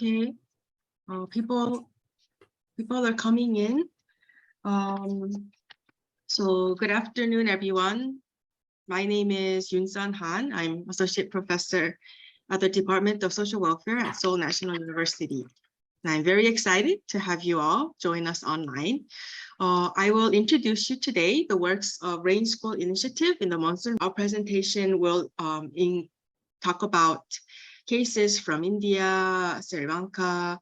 Okay, people are coming in. So good afternoon, everyone. My name is Yoonsun Han. I'm Associate Professor at the Department of Social Welfare at Seoul National University. And I'm very excited to have you all join us online. I will introduce you today the works of Rain School initiative in the Monsoon. Our presentation will talk about cases from India, Sri Lanka,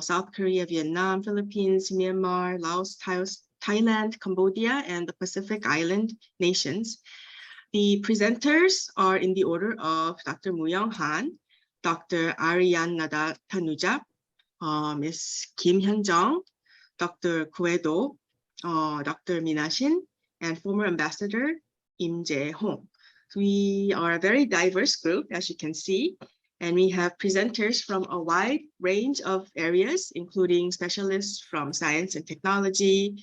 South Korea, Vietnam, Philippines, Myanmar, Laos, Thailand, Cambodia, and the Pacific Island nations. The presenters are in the order of Dr. Mooyoung Han, Dr. Ariyananda Tanuja, Ms. Kim Hyun-jung, Dr. Khue, Dr. Mina Shin, and former Ambassador Im Jae-hong. We are a very diverse group, as you can see, and we have presenters from a wide range of areas, including specialists from science and technology,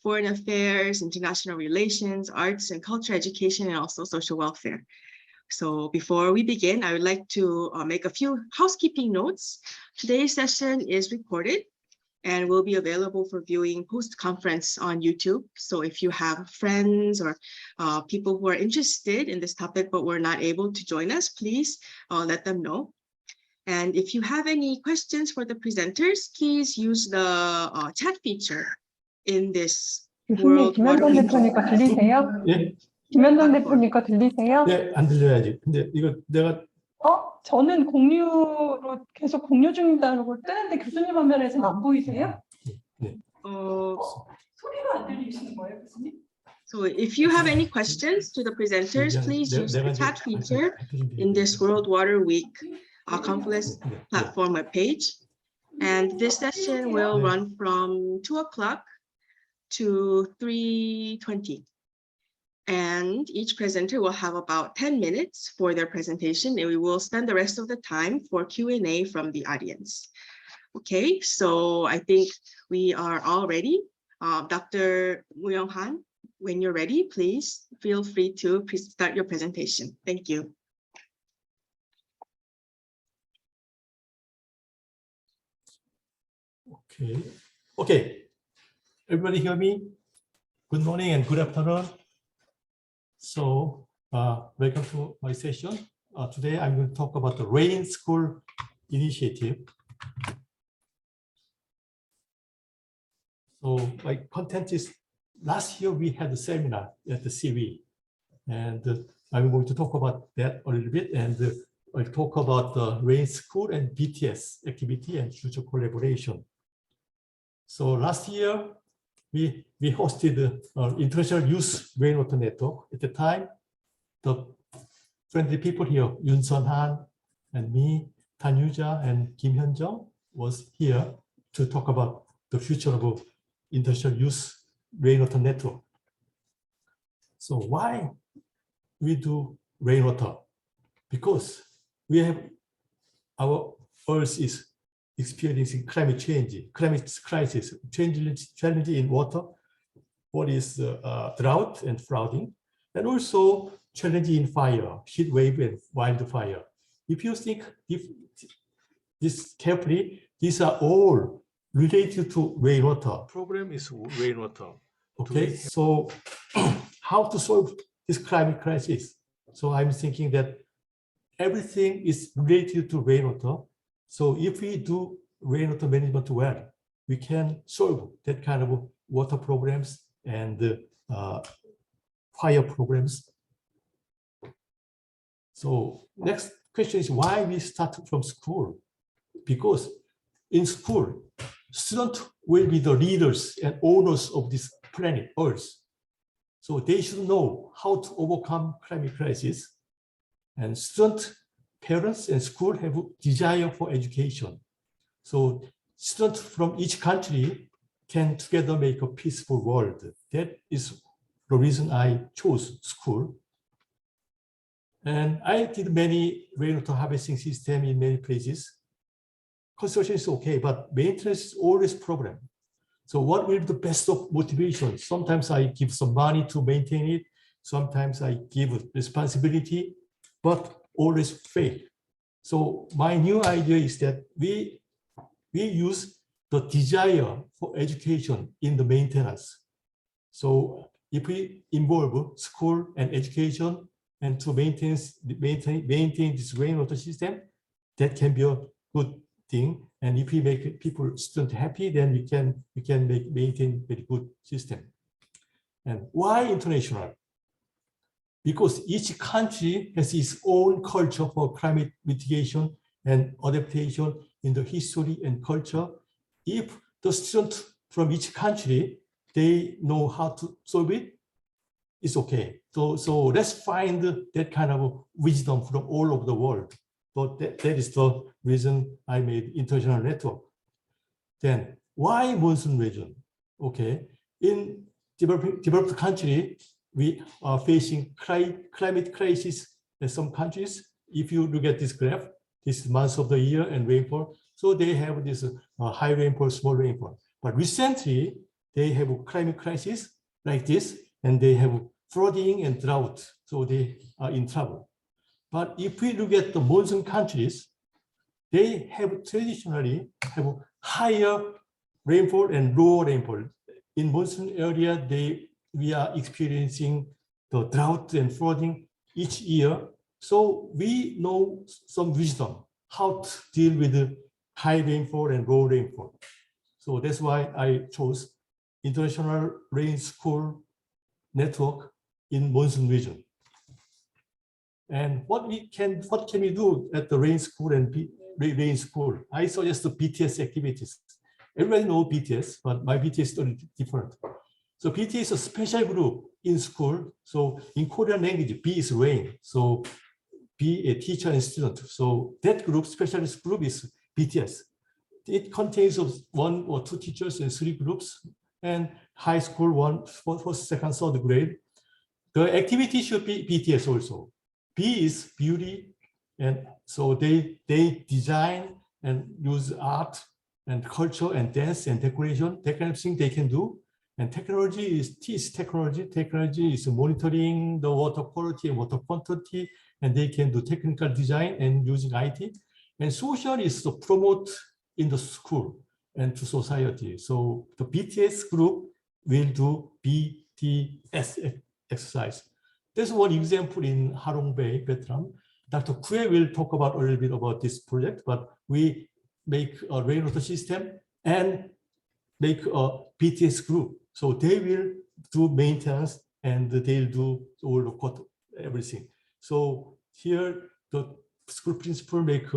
foreign affairs, international relations, arts and culture education, and also social welfare. So before we begin, I would like to make a few housekeeping notes. Today's session is recorded and will be available for viewing post-conference on YouTube. So if you have friends or people who are interested in this topic but were not able to join us, please let them know. And if you have any questions for the presenters, please use the chat feature in this World Water Week. 대표니까 들리세요? 예? 김현정 대표니까 들리세요? 네, 안 들려야지. 근데 이거 내가 저는 공유로 계속 공유 중이다라고 뜨는데 교수님 화면에서는 안 보이세요? 네. 소리가 안 들리시는 거예요, 교수님? So if you have any questions to the presenters, please use the chat feature in this World Water Week Conference platform webpage. And this session will run from 2 o'clock to 3:20. And each presenter will have about 10 minutes for their presentation, and we will spend the rest of the time for Q&A from the audience. Okay, so I think we are all ready. Dr. Mooyoung Han, when you're ready, please feel free to start your presentation. Thank you. Okay. Everybody hear me? Good morning and good afternoon. So, welcome to my session. Today, I'm going to talk about the Rain School initiative. So, my content is, last year we had a seminar at the CV, and I'm going to talk about that a little bit, and I'll talk about the Rain School and BTS activity and future collaboration. So, last year, we hosted the International Youth Rainwater Network. At the time, the friendly people here, Yoonsun Han and me, Tanuja and Kim Hyun-jung was here to talk about the future of International Youth Rainwater Network. So why we do rainwater? Because we have our Earth is experiencing climate change, climate crisis, challenge in water, what is drought and flooding, and also challenge in fire, heat wave and wildfire. If you think this carefully, these are all related to rainwater. Problem is rainwater. Okay, so how to solve this climate crisis? So I'm thinking that everything is related to rainwater. So if we do rainwater management well, we can solve that kind of water problems and fire problems. So next question is why we start from school? Because in school, students will be the leaders and owners of this planet Earth. So they should know how to overcome climate crisis. And students, parents and school have a desire for education. So students from each country can together make a peaceful world. That is the reason I chose school. And I did many rainwater harvesting systems in many places. Construction is okay, but maintenance is always a problem. So what will be the best of motivation? Sometimes I give some money to maintain it. Sometimes I give responsibility, but always fail. So my new idea is that we we use the desire for education in the maintenance. So if we involve school and education and to maintain this rainwater system, that can be a good thing. And if we make people, students happy, then we can maintain very good system. And why international? Because each country has its own culture for climate mitigation and adaptation in the history and culture. If the students from each country, they know how to solve it, it's okay. So let's find that kind of wisdom from all over the world. But that is the reason I made international network. Then why monsoon region? Okay, in developed country, we are facing climate crisis in some countries. If you look at this graph, this is months of the year and rainfall. So they have this high rainfall, small rainfall. But recently, they have a climate crisis like this, and they have flooding and drought. So they are in trouble. But if we look at the monsoon countries, they have traditionally have higher rainfall and lower rainfall. In monsoon area, we are experiencing the drought and flooding each year. So we know some wisdom how to deal with the high rainfall and low rainfall. So that's why I chose International Rain School Network in monsoon region. And what can we do at the Rain School and Rain School? I suggest the BTS activities. Everybody knows BTS, but my BTS is a little different. So BTS is a special group in school. So in Korean language, B is rain. So be a teacher and student. So that group, specialist group, is BTS. It contains of 1 or 2 teachers and 3 groups, and high school, first, second, third grade. The activity should be BTS also. B is beauty, and so they design and use art and culture and dance and decoration, that kind of thing they can do. And technology is T is technology. Technology is monitoring the water quality and water quantity, and they can do technical design and using IT. And social is to promote in the school and to society. So the BTS group will do BTS exercise. There's one example in Harong Bay, Vietnam. Dr. Khue will talk about a little bit about this project, but we make a rainwater system and make a BTS group. So they will do maintenance and they'll do all the everything. So here the school principal make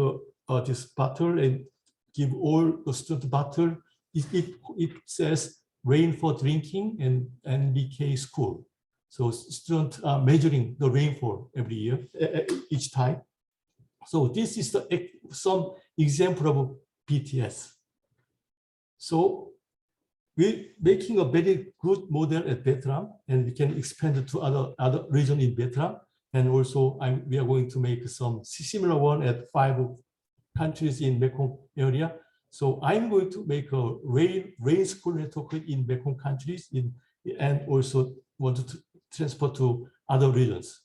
this bottle and give all the student bottle. It says rain for drinking and NBK school. So students are measuring the rainfall every year, each time. So this is some example of BTS. So we're making a very good model at Vietnam, and we can expand it to other regions in Vietnam. And also we are going to make some similar one at 5 countries in Mekong area. So I'm going to make a rain school network in Mekong countries and also want to transfer to other regions.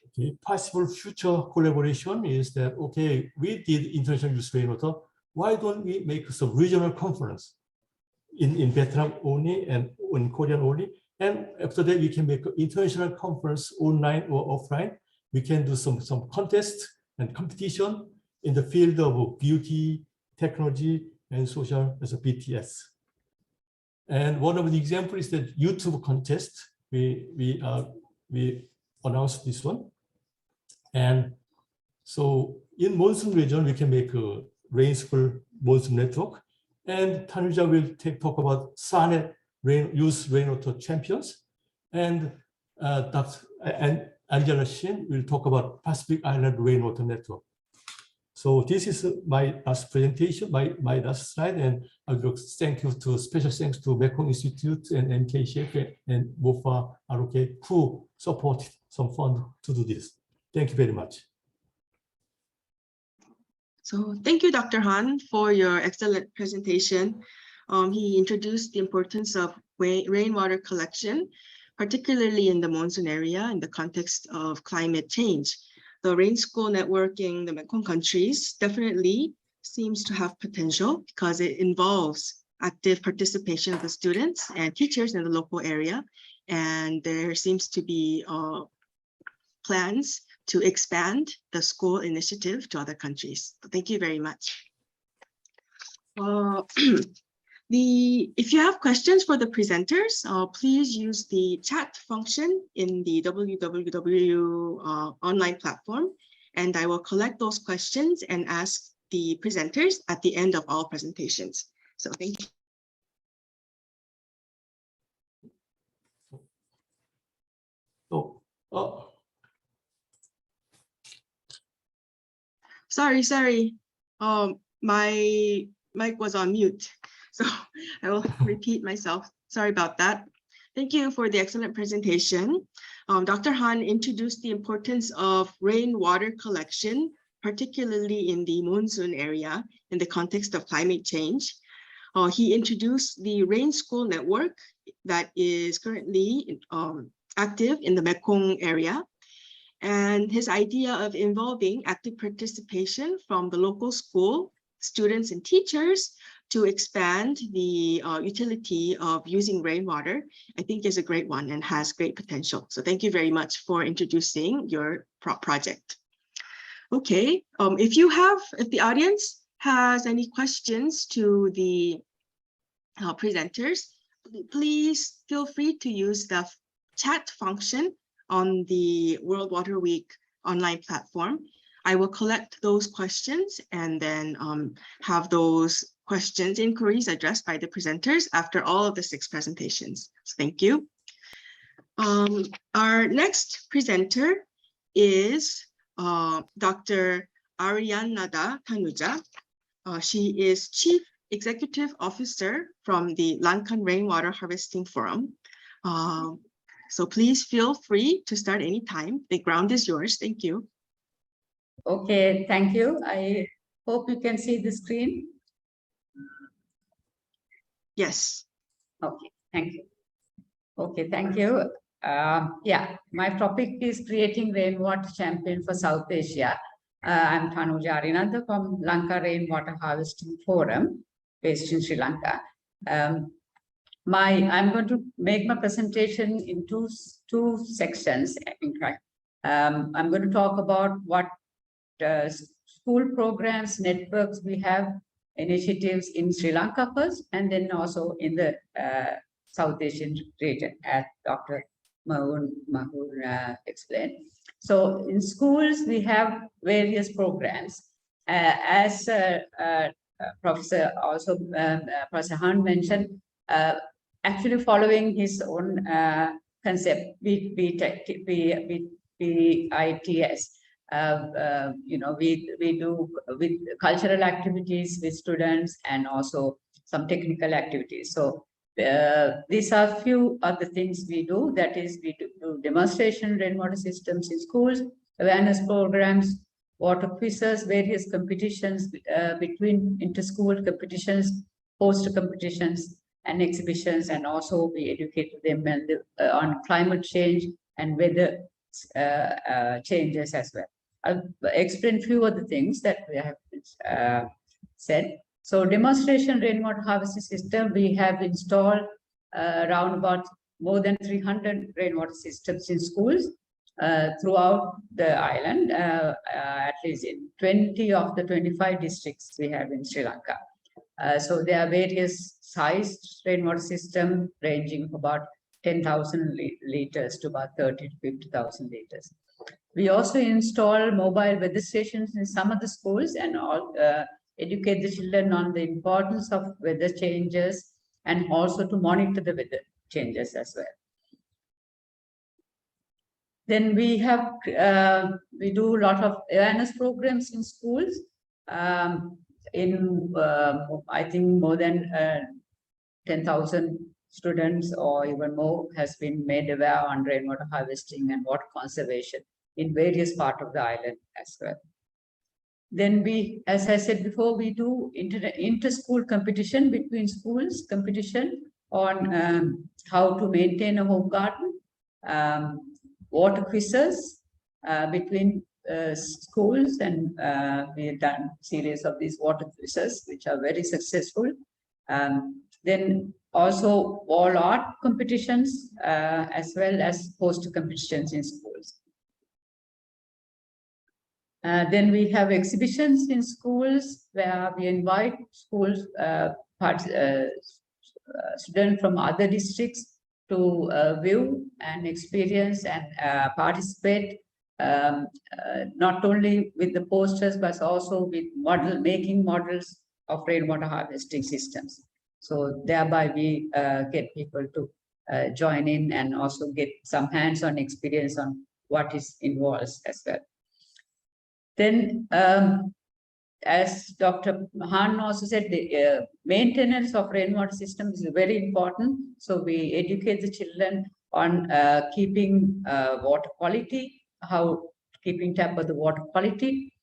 Okay, possible future collaboration is that, okay, we did international use rainwater. Why don't we make some regional conference in Vietnam only and in Korean only? And after that, we can make an international conference online or offline. We can do some contest and competition in the field of beauty, technology, and social as a BTS. And one of the examples is that YouTube contest. We announced this one. And so in monsoon region, we can make a rain school monsoon network. And Tanuja will talk about SANET youth rainwater champions. And Angela Shin will talk about Pacific Island rainwater network. So this is my last presentation, my last slide, and I would like to thank you special thanks to Mekong Institute and MKCF and MOFA ROK who supported some fund to do this. Thank you very much. So thank you, Dr. Han, for your excellent presentation. He introduced the importance of rainwater collection, particularly in the monsoon area in the context of climate change. The Rain School network in the Mekong countries definitely seems to have potential because it involves active participation of the students and teachers in the local area. And there seems to be plans to expand the school initiative to other countries. So thank you very much. If you have questions for the presenters, please use the chat function in the WWW online platform, and I will collect those questions and ask the presenters at the end of all presentations. So thank you. Sorry. My mic was on mute, so I will repeat myself. Sorry about that. Thank you for the excellent presentation. Dr. Han introduced the importance of rainwater collection, particularly in the Monsoon area in the context of climate change. He introduced the Rain School network that is currently active in the Mekong area, and his idea of involving active participation from the local school, students and teachers to expand the utility of using rainwater, I think is a great one and has great potential. So thank you very much for introducing your project. Okay, if the audience has any questions to the presenters, please feel free to use the chat function on the World Water Week online platform. I will collect those questions and then have those questions, inquiries addressed by the presenters after all of the 6 presentations. So thank you. Our next presenter is Dr. Ariyananda Tanuja. She is Chief Executive Officer from the Lankan Rainwater Harvesting Forum. So please feel free to start anytime. The ground is yours. Thank you. Okay, thank you. I hope you can see the screen. Yes. Okay, thank you. Okay, thank you. Yeah, my topic is creating rainwater champion for South Asia. I'm Tanuja Ariyananda from Lanka Rainwater Harvesting Forum, based in Sri Lanka. I'm going to make my presentation in two sections. In fact, I'm going to talk about what school programs, networks we have, initiatives in Sri Lanka first, and then also in the South Asian region, as Dr. Mooyoung explained. So in schools, we have various programs. As Professor Han mentioned, actually following his own concept, BITS. We do with cultural activities with students and also some technical activities. So these are few of the things we do. That is, we do demonstration rainwater systems in schools, awareness programs, water quizzes, various competitions between inter-school competitions, poster competitions, and exhibitions, and also we educate them on climate change and weather changes as well. I'll explain few of the things that we have said. So demonstration rainwater harvesting system, we have installed around about more than 300 rainwater systems in schools throughout the island, at least in 20 of the 25 districts we have in Sri Lanka. So there are various sized rainwater system ranging from about 10,000 liters to about 30 to 50,000 liters. We also install mobile weather stations in some of the schools and all, educate the children on the importance of weather changes and also to monitor the weather changes as well. Then we have, we do a lot of awareness programs in schools. I think more than 10,000 students or even more has been made aware on rainwater harvesting and water conservation in various parts of the island as well. Then we, as I said before, we do inter-school competition between schools, competition on how to maintain a home garden, water quizzes between schools, and we have done series of these water quizzes, which are very successful. Then also all art competitions, as well as poster competitions in schools. Then we have exhibitions in schools where we invite schools, students from other districts to view and experience and participate, not only with the posters, but also with making models of rainwater harvesting systems. So thereby we get people to join in and also get some hands-on experience on what is involved as well. Then, as Dr. Han also said, the maintenance of rainwater system is very important. So we educate the children on keeping water quality, how keeping tab of the water quality,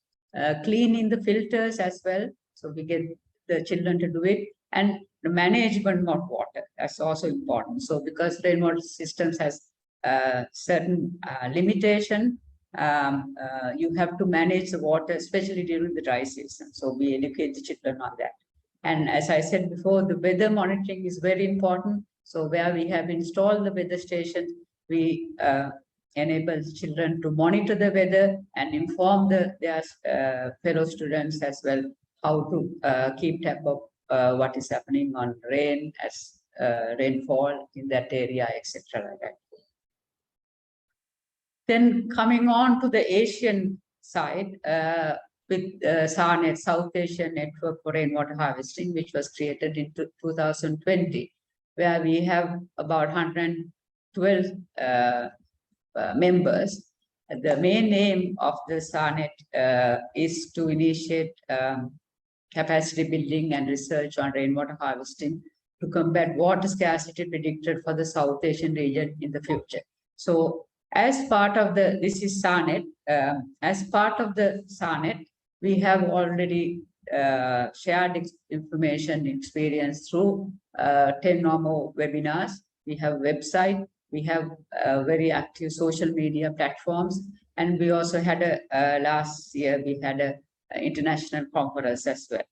cleaning the filters as well. So we get the children to do it, and the management of water, that's also important. So because rainwater systems has certain limitation, you have to manage the water, especially during the dry season. So we educate the children on that. And as I said before, the weather monitoring is very important. So where we have installed the weather stations, we enable children to monitor the weather and inform their fellow students as well how to keep tab of what is happening on rain, as rainfall in that area, etc. like that. Then coming on to the Asian side, with SARNet, South Asian Network for Rainwater Harvesting, which was created in 2020, where we have about 112 members. The main aim of the SARNet is to initiate capacity building and research on rainwater harvesting to combat water scarcity predicted for the South Asian region in the future. So as part of this is SARNet, as part of the SARNet, we have already shared information experience through 10 or more webinars. We have a website, we have very active social media platforms, and we also had last year, we had a international conference as well.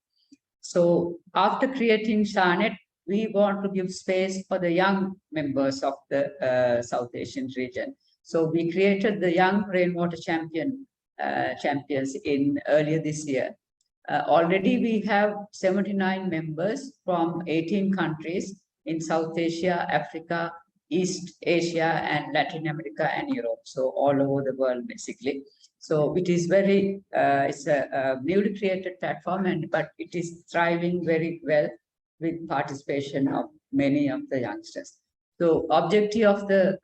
So after creating SARNet, we want to give space for the young members of the South Asian region. So we created the Young Rainwater Champions earlier this year. Already we have 79 members from 18 countries in South Asia, Africa, East Asia, and Latin America and Europe. So all over the world, basically. So it is very, it's a newly created platform, but it is thriving very well with participation of many of the youngsters. So objective of the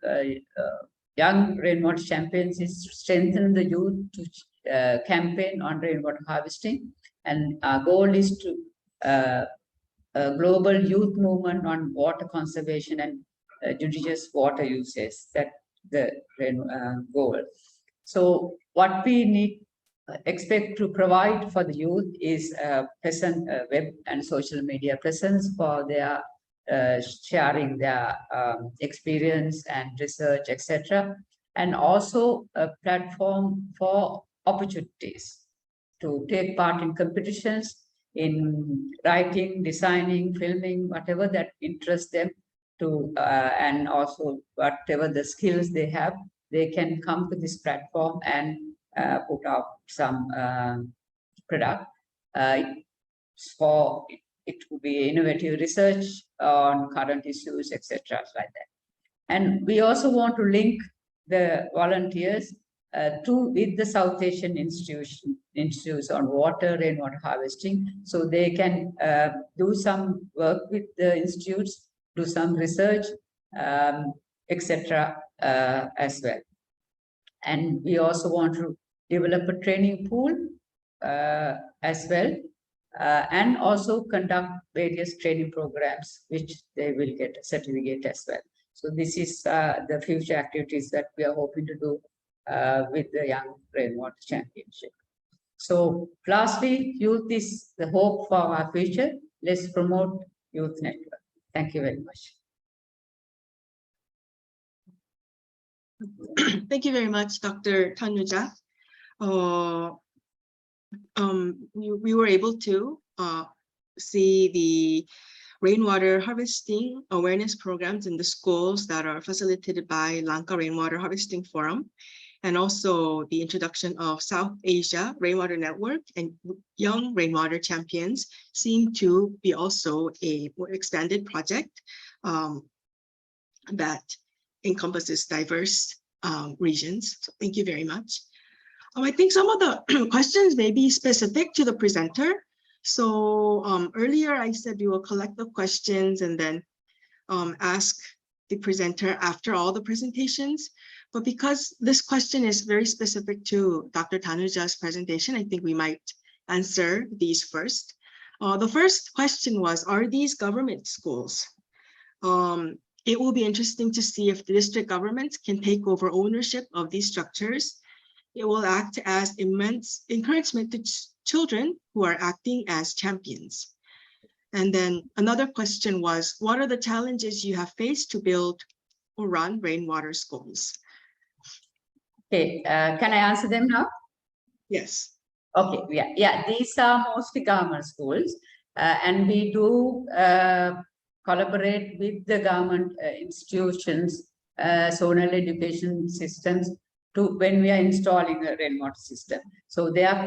Young Rainwater Champions is to strengthen the youth to campaign on rainwater harvesting. And our goal is to a global youth movement on water conservation and judicious water uses. That's the goal. So what we expect to provide for the youth is present web and social media presence for their sharing their experience and research, etc. And also a platform for opportunities to take part in competitions, in writing, designing, filming, whatever that interests them to, and also whatever the skills they have, they can come to this platform and put out some product for it to be innovative research on current issues, etc. like that. And we also want to link the volunteers with the South Asian institutes on water, rainwater harvesting, so they can do some work with the institutes, do some research, etc. As well. And we also want to develop a training pool as well, and also conduct various training programs, which they will get a certificate as well. So this is the future activities that we are hoping to do with the Young Rainwater Championship. So lastly, youth is the hope for our future. Let's promote Youth Network. Thank you very much. Thank you very much, Dr. Tanuja. we were able to see the rainwater harvesting awareness programs in the schools that are facilitated by Lanka Rainwater Harvesting Forum, and also the introduction of South Asia Rainwater Network and Young Rainwater Champions seem to be also a more expanded project that encompasses diverse regions. So thank you very much. I think some of the questions may be specific to the presenter. So earlier I said we will collect the questions and then ask the presenter after all the presentations. But because this question is very specific to Dr. Tanuja's presentation, I think we might answer these first. The first question was, are these government schools? It will be interesting to see if the district governments can take over ownership of these structures. It will act as immense encouragement to children who are acting as champions. And then another question was, what are the challenges you have faced to build or run rainwater schools? Okay, can I answer them now? Yes. Okay, yeah, these are mostly government schools, and we do collaborate with the government institutions, zonal education systems, when we are installing a rainwater system. So their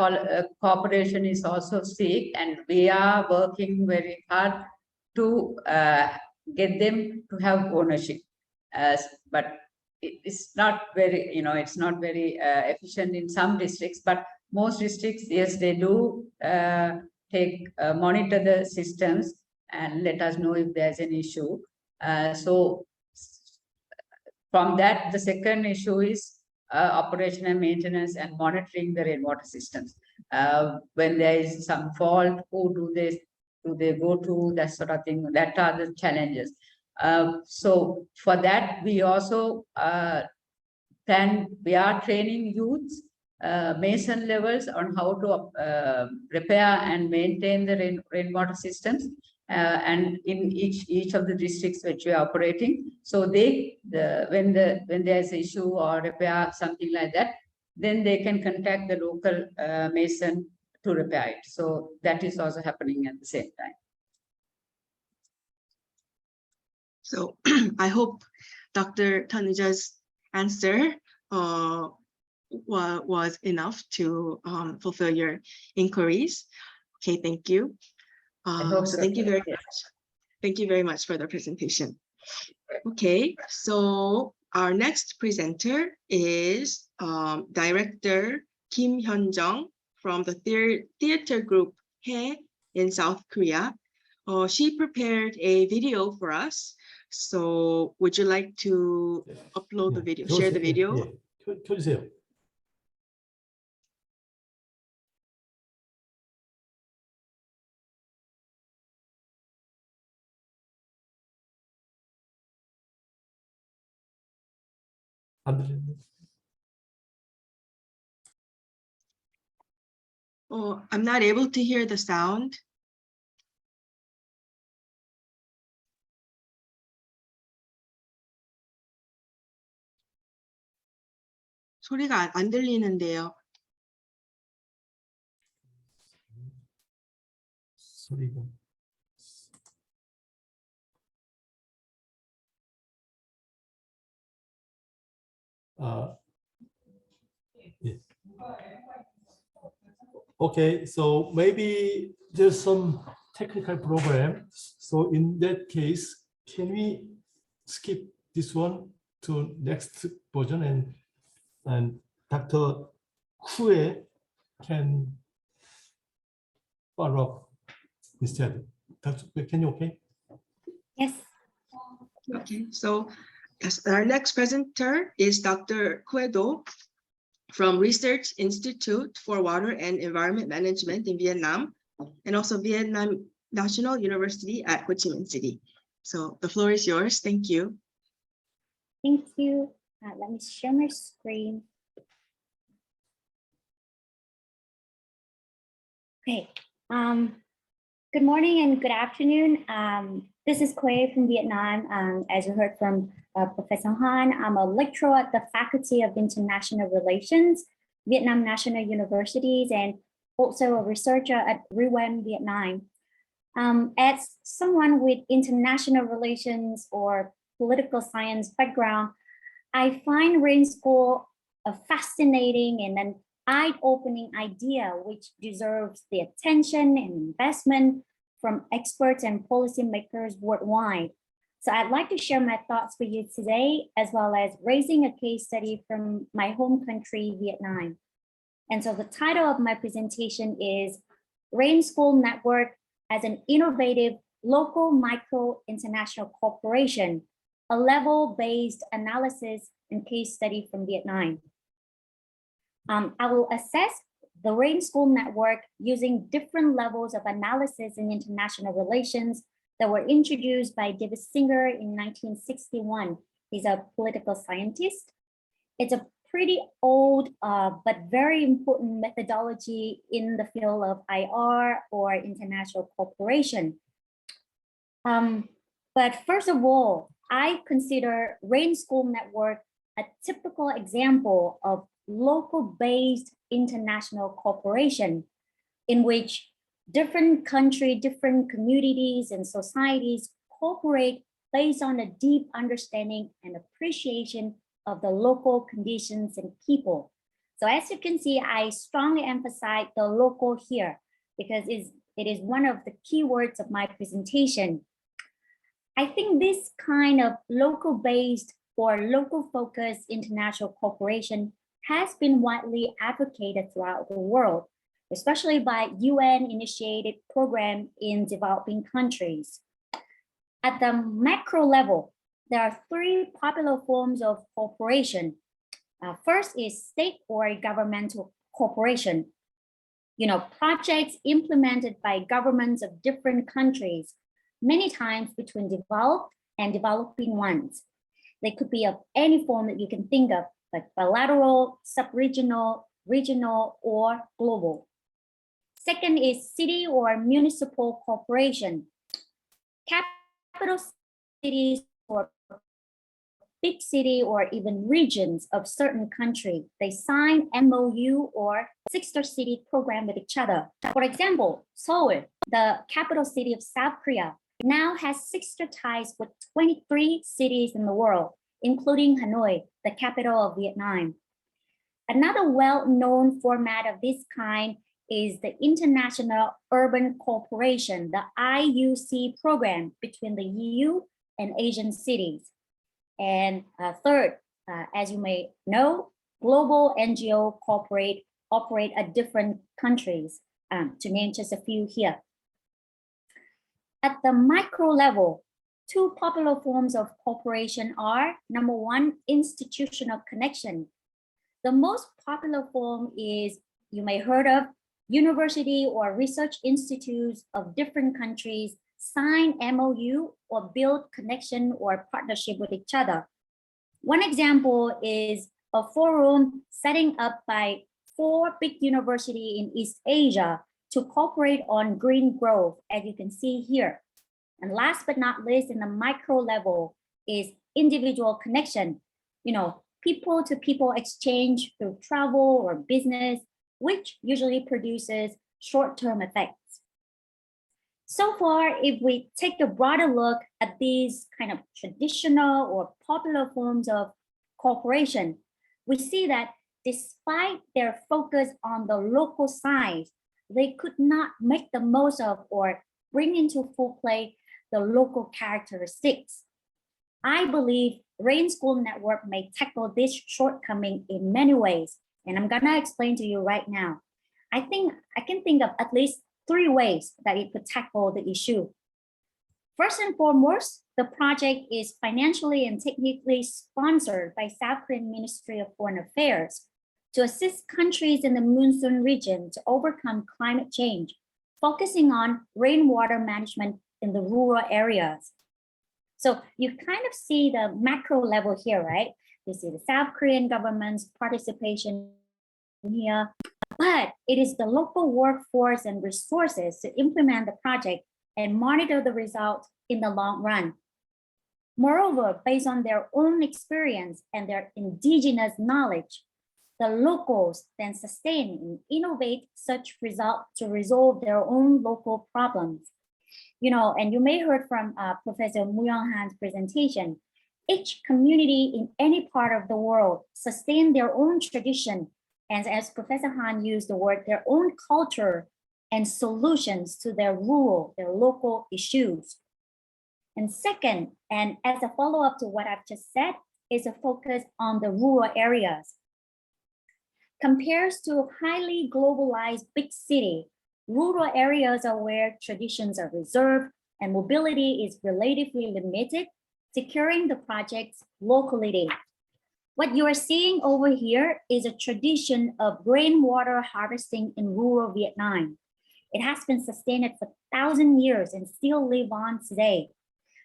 cooperation is also seek, and we are working very hard to get them to have ownership. But it's not very, it's not very efficient in some districts, but most districts, yes, they do monitor the systems and let us know if there's an issue. So from that, the second issue is operation and maintenance and monitoring the rainwater systems. When there is some fault, who do they go to, that sort of thing. That are the challenges. So for that, we also we are training youths, mason levels, on how to repair and maintain the rainwater systems, and in each of the districts which we are operating. So when there's an issue or repair, something like that, then they can contact the local mason to repair it. So that is also happening at the same time. So I hope Dr. Tanuja's answer was enough to fulfill your inquiries. Okay, thank you. So thank you very much. Thank you very much for the presentation. Okay, so our next presenter is Director Kim Hyun-jung from the theater group Khue in South Korea. She prepared a video for us. So would you like to upload the video, share the video? 네, 켜주세요. 안 들리는데? I'm not able to hear the sound. 소리가 안 들리는데요. 소리가. Yeah. Okay, so maybe there's some technical problem. So in that case, can we skip this one to next version, and Dr. Khue can follow up instead? Dr. Khue, can you okay? Yes. Okay, so yes, our next presenter is Dr. Khue from Research Institute for Water and Environment Management in Vietnam, and also Vietnam National University at Ho Chi Minh City. So the floor is yours. Thank you. Thank you. Let me share my screen. Okay. Good morning and good afternoon. This is Khue from Vietnam. As you heard from Professor Han, I'm a lecturer at the Faculty of International Relations Vietnam National Universities and also a researcher at RIWEM Vietnam. As someone with international relations or political science background, I find Rain School a fascinating and an eye-opening idea which deserves the attention and investment from experts and policymakers worldwide. So I'd like to share my thoughts with you today, as well as raising a case study from my home country, Vietnam. And so the title of my presentation is Rain School Network as an Innovative Local Micro International Corporation, a level-based analysis and case study from Vietnam. I will assess the Rain School Network using different levels of analysis in international relations that were introduced by David Singer in 1961. He's a political scientist. It's a pretty old but very important methodology in the field of IR or international cooperation. But first of all, I consider Rain School Network a typical example of local-based international cooperation in which different countries, different communities and societies cooperate based on a deep understanding and appreciation of the local conditions and people. So as you can see, I strongly emphasize the local here because it is one of the key words of my presentation. I think this kind of local-based or local-focused international cooperation has been widely advocated throughout the world, especially by UN-initiated programs in developing countries. At the macro level, there are three popular forms of cooperation. First is state or governmental cooperation. Projects implemented by governments of different countries, many times between developed and developing ones. They could be of any form that you can think of, like bilateral, sub-regional, regional, or global. Second is city or municipal cooperation. Capital cities or big city or even regions of certain country, they sign MOU or sister city program with each other. For example, Seoul, the capital city of South Korea, now has sister ties with 23 cities in the world, including Hanoi, the capital of Vietnam. Another well-known format of this kind is the International Urban Cooperation, the IUC program between the EU and Asian cities. And third, as you may know, global NGO operate at different countries, to name just a few here. At the micro level, two popular forms of cooperation are, number one, institutional connection. The most popular form is, you may heard of, university or research institutes of different countries sign MOU or build connection or partnership with each other. One example is a forum setting up by 4 big universities in East Asia to cooperate on green growth, as you can see here. And last but not least, in the micro level is individual connection, people to people exchange through travel or business, which usually produces short-term effects. So far, if we take a broader look at these kind of traditional or popular forms of cooperation, we see that despite their focus on the local side, they could not make the most of or bring into full play the local characteristics. I believe Rain School Network may tackle this shortcoming in many ways, and I'm gonna explain to you right now. I think I can think of at least 3 ways that it could tackle the issue. First and foremost, the project is financially and technically sponsored by South Korean Ministry of Foreign Affairs to assist countries in the Monsoon region to overcome climate change, focusing on rainwater management in the rural areas. So you kind of see the macro level here, right? You see the South Korean government's participation here, but it is the local workforce and resources to implement the project and monitor the results in the long run. Moreover, based on their own experience and their indigenous knowledge, the locals then sustain and innovate such results to resolve their own local problems. And you may heard from Professor Mooyoung's presentation, each community in any part of the world sustain their own tradition, and as Professor Han used the word, their own culture and solutions to their local issues. And second, and as a follow-up to what I've just said, is a focus on the rural areas. Compared to highly globalized big city, rural areas are where traditions are reserved and mobility is relatively limited, securing the project's locality. What you are seeing over here is a tradition of rainwater harvesting in rural Vietnam. It has been sustained for 1,000 years and still live on today.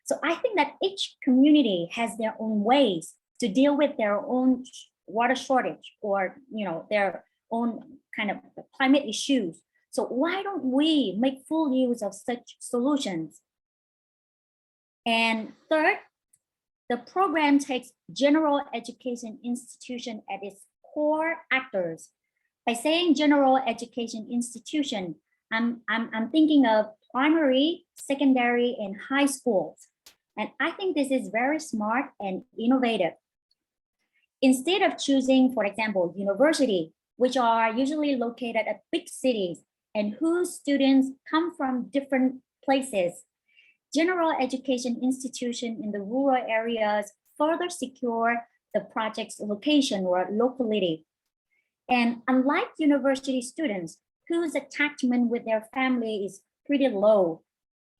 So I think that each community has their own ways to deal with their own water shortage or their own kind of climate issues. So why don't we make full use of such solutions? And third, the program takes general education institution at its core actors. By saying general education institution, I'm thinking of primary, secondary, and high schools. And I think this is very smart and innovative. Instead of choosing, for example, university, which are usually located at big cities and whose students come from different places, general education institution in the rural areas further secure the project's location or locality. And unlike university students whose attachment with their family is pretty low,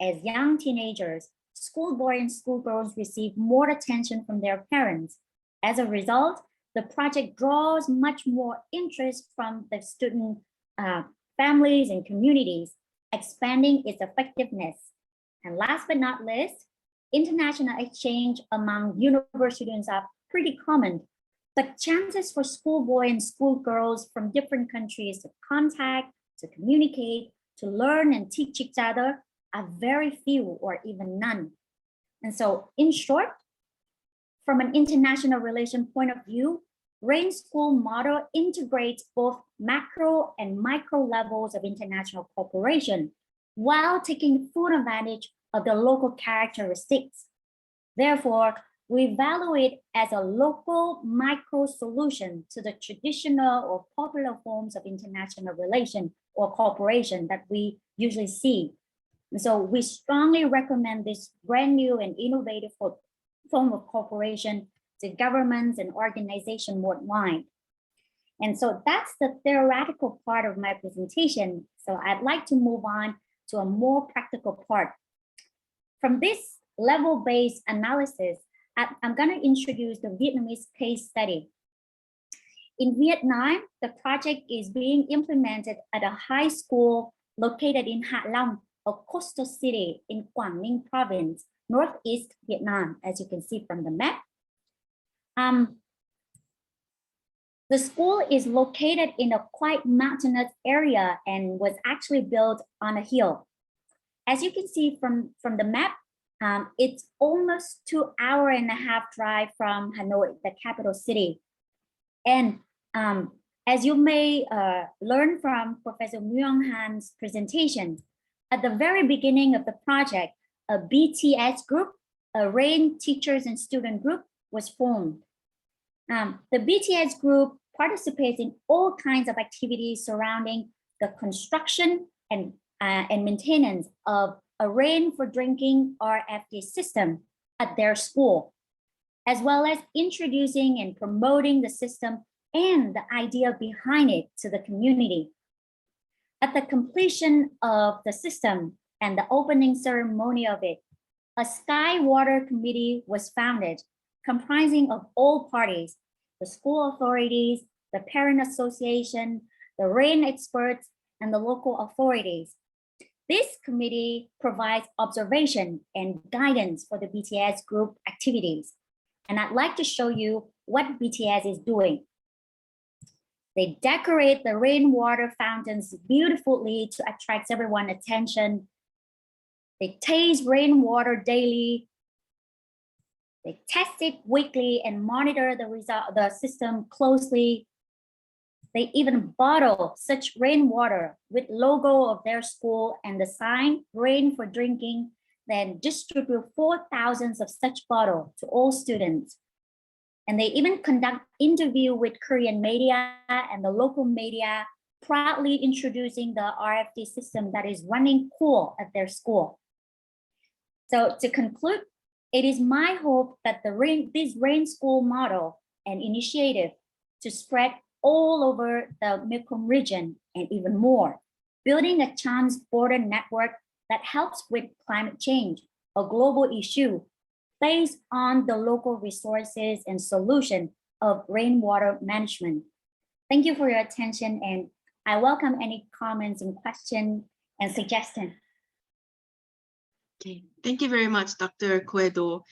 as young teenagers, schoolboys and schoolgirls receive more attention from their parents. As a result, the project draws much more interest from the student families and communities, expanding its effectiveness. And last but not least, international exchange among university students are pretty common, but chances for schoolboys and schoolgirls from different countries to contact, to communicate, to learn and teach each other are very few or even none. And so in short, from an international relation point of view, Rain School model integrates both macro and micro levels of international cooperation while taking full advantage of the local characteristics. Therefore, we value it as a local micro solution to the traditional or popular forms of international relation or cooperation that we usually see. And so we strongly recommend this brand new and innovative form of cooperation to governments and organizations worldwide. And so that's the theoretical part of my presentation. So I'd like to move on to a more practical part. From this level-based analysis, I'm going to introduce the Vietnamese case study. In Vietnam, the project is being implemented at a high school located in Hạ Long, a coastal city in Quảng Ninh province, northeast Vietnam, as you can see from the map. The school is located in a quite mountainous area and was actually built on a hill. As you can see from the map, it's almost 2.5 hours drive from Hanoi, the capital city. And as you may learn from Professor Mooyoung's presentation, at the very beginning of the project, a BTS group, a Rain Teachers and Student Group, was formed. The BTS group participates in all kinds of activities surrounding the construction and maintenance of a rain for drinking RFD system at their school, as well as introducing and promoting the system and the idea behind it to the community. At the completion of the system and the opening ceremony of it, a Sky Water Committee was founded, comprising of all parties, the school authorities, the parent association, the rain experts, and the local authorities. This committee provides observation and guidance for the BTS group activities. And I'd like to show you what BTS is doing. They decorate the rainwater fountains beautifully to attract everyone's attention. They taste rainwater daily. They test it weekly and monitor the system closely. They even bottle such rainwater with logo of their school and the sign "Rain for Drinking," then distribute 4,000 of such bottle to all students. And they even conduct interview with Korean media and the local media, proudly introducing the RFD system that is running cool at their school. So to conclude, it is my hope that this Rain School model and initiative to spread all over the Mekong region and even more, building a trans-border network that helps with climate change, a global issue based on the local resources and solution of rainwater management. Thank you for your attention, and I welcome any comments and questions and suggestions. Okay, thank you very much, Dr. Khue.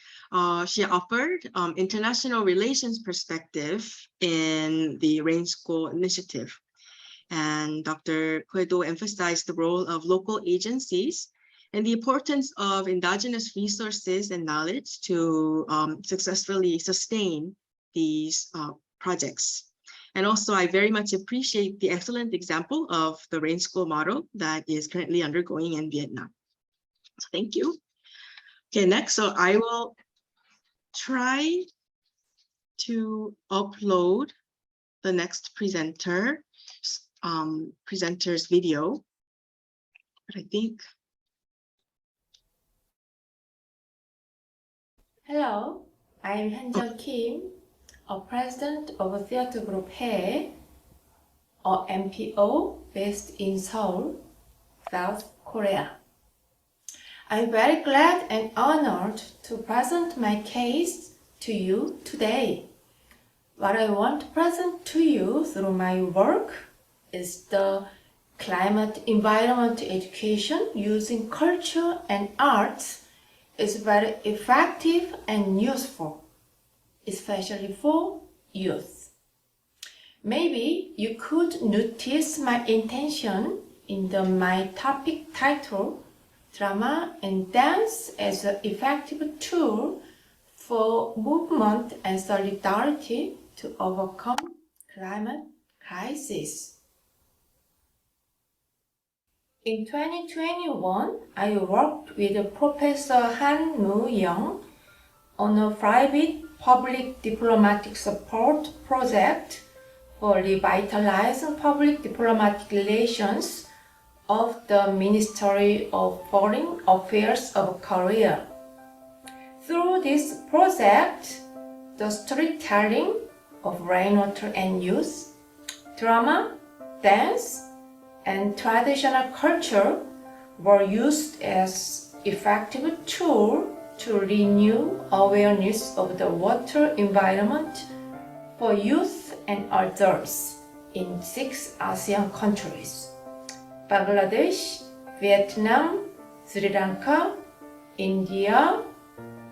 She offered international relations perspective in the Rain School initiative. And Dr. Khue emphasized the role of local agencies and the importance of indigenous resources and knowledge to successfully sustain these projects. And also, I very much appreciate the excellent example of the Rain School model that is currently undergoing in Vietnam. So thank you. Okay, next, so I will try to upload the next presenter's video, but I think. Hello, I'm Han Kim, a president of a theater group Khue, or MPO based in Seoul, South Korea. I'm very glad and honored to present my case to you today. What I want to present to you through my work is the climate environment education using culture and arts is very effective and useful, especially for youth. Maybe you could notice my intention in my topic title, Drama and Dance as an Effective Tool for Movement and Solidarity to Overcome Climate Crisis. In 2021, I worked with Professor Mooyoung on a private public diplomatic support project for revitalizing public diplomatic relations of the Ministry of Foreign Affairs of Korea. Through this project, the storytelling of rainwater and youth, drama, dance, and traditional culture were used as effective tool to renew awareness of the water environment for youth and adults in 6 ASEAN countries: Bangladesh, Vietnam, Sri Lanka, India,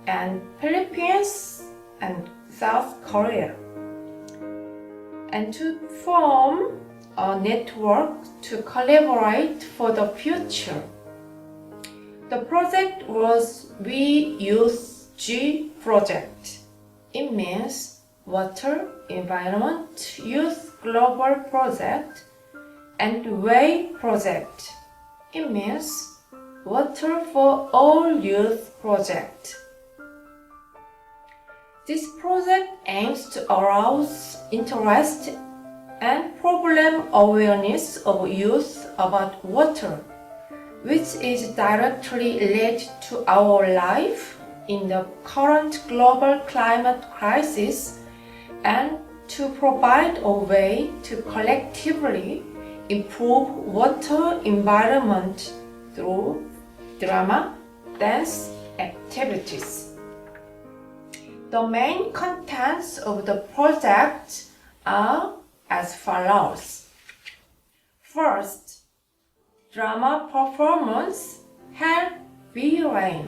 and Philippines and South Korea, and to form a network to collaborate for the future. The project was WeYouthG project. It means Water, Environment, Youth Global Project, and WAY project. It means Water for All Youth project. This project aims to arouse interest and problem awareness of youth about water, which is directly related to our life in the current global climate crisis, and to provide a way to collectively improve water environment through drama, dance activities. The main contents of the project are as follows. First, drama performance Help We Rain,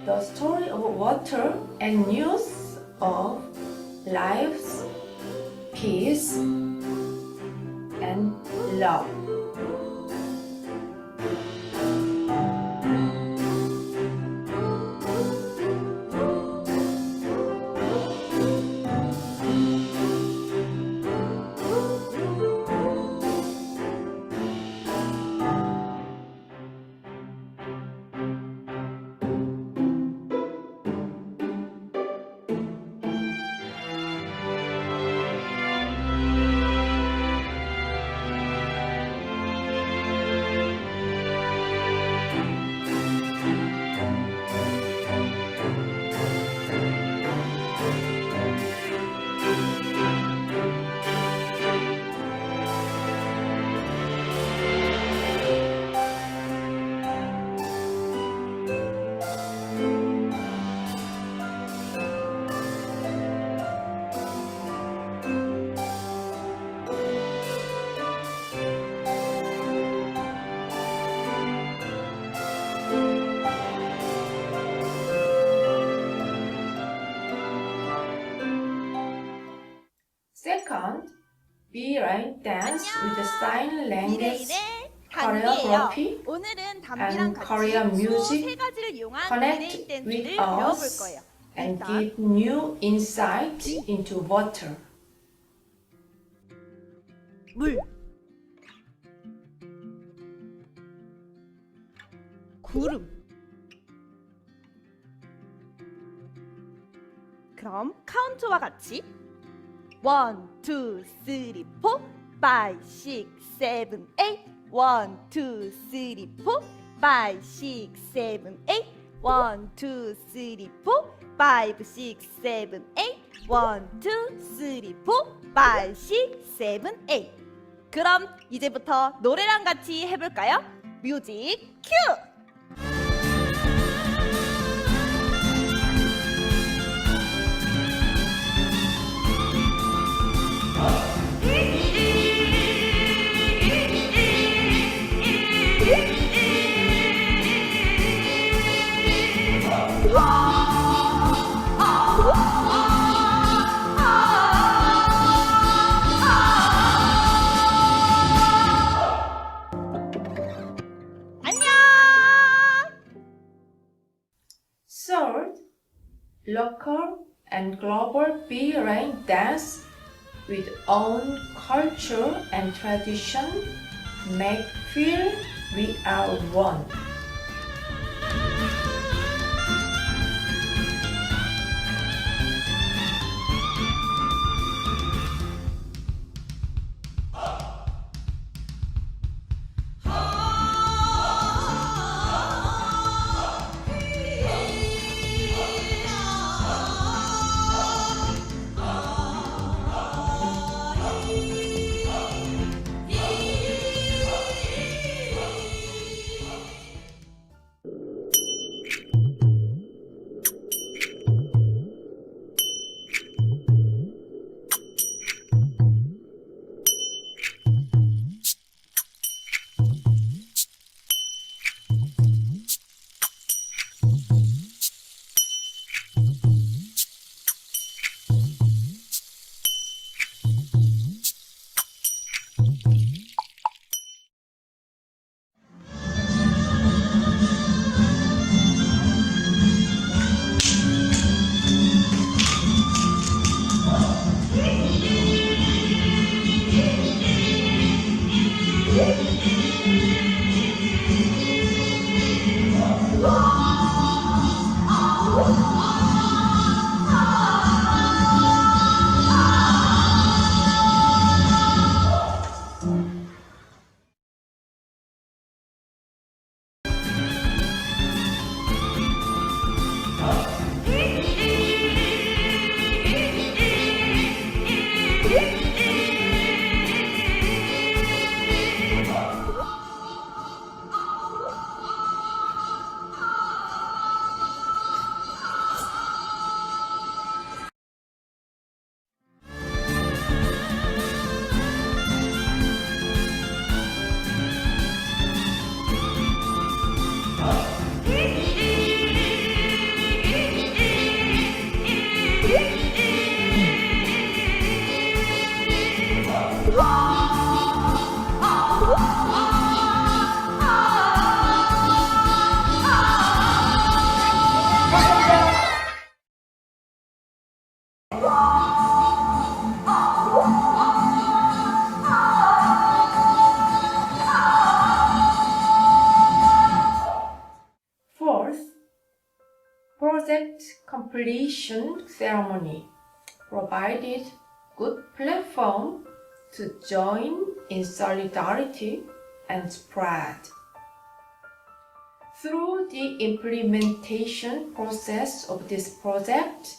the story of water and youth of lives, peace, and love. Second, B-Rain dance with the sign language 단비예요. choreography 오늘은 담비랑 and 같이 Korean 수 music 세 가지를 이용한 connect 리레인 with 댄스를 배워볼 us 거예요. and 일단 give new insight into water. 물, 구름. 그럼 카운트와 같이 1, 2, 3, 4, 5, 6, 7, 8 1, 2, 3, 4, 5, 6, 7, 8 1, 2, 3, 4, 5, 6, 7, 8 1, 2, 3, 4, 5, 6, 7, 8 그럼 이제부터 노래랑 같이 해볼까요? 뮤직 큐! Third, local and global B-Rain dance with own culture and tradition make feel we are one. Project completion ceremony provided good platform to join in solidarity and spread. Through the implementation process of this project,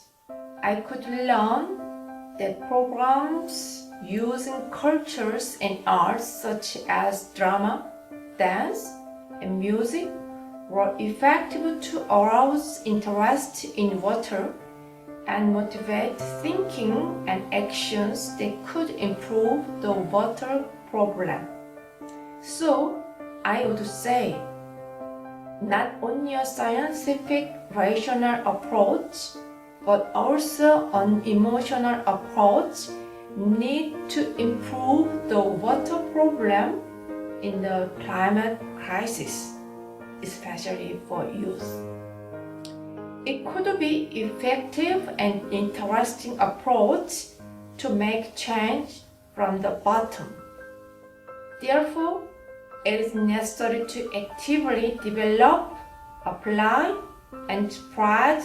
I could learn that programs using cultures and arts such as drama, dance, and music were effective to arouse interest in water and motivate thinking and actions that could improve the water problem. So, I would say, not only a scientific rational approach, but also an emotional approach need to improve the water problem in the climate crisis, especially for youth. It could be effective and interesting approach to make change from the bottom. Therefore, it is necessary to actively develop, apply, and spread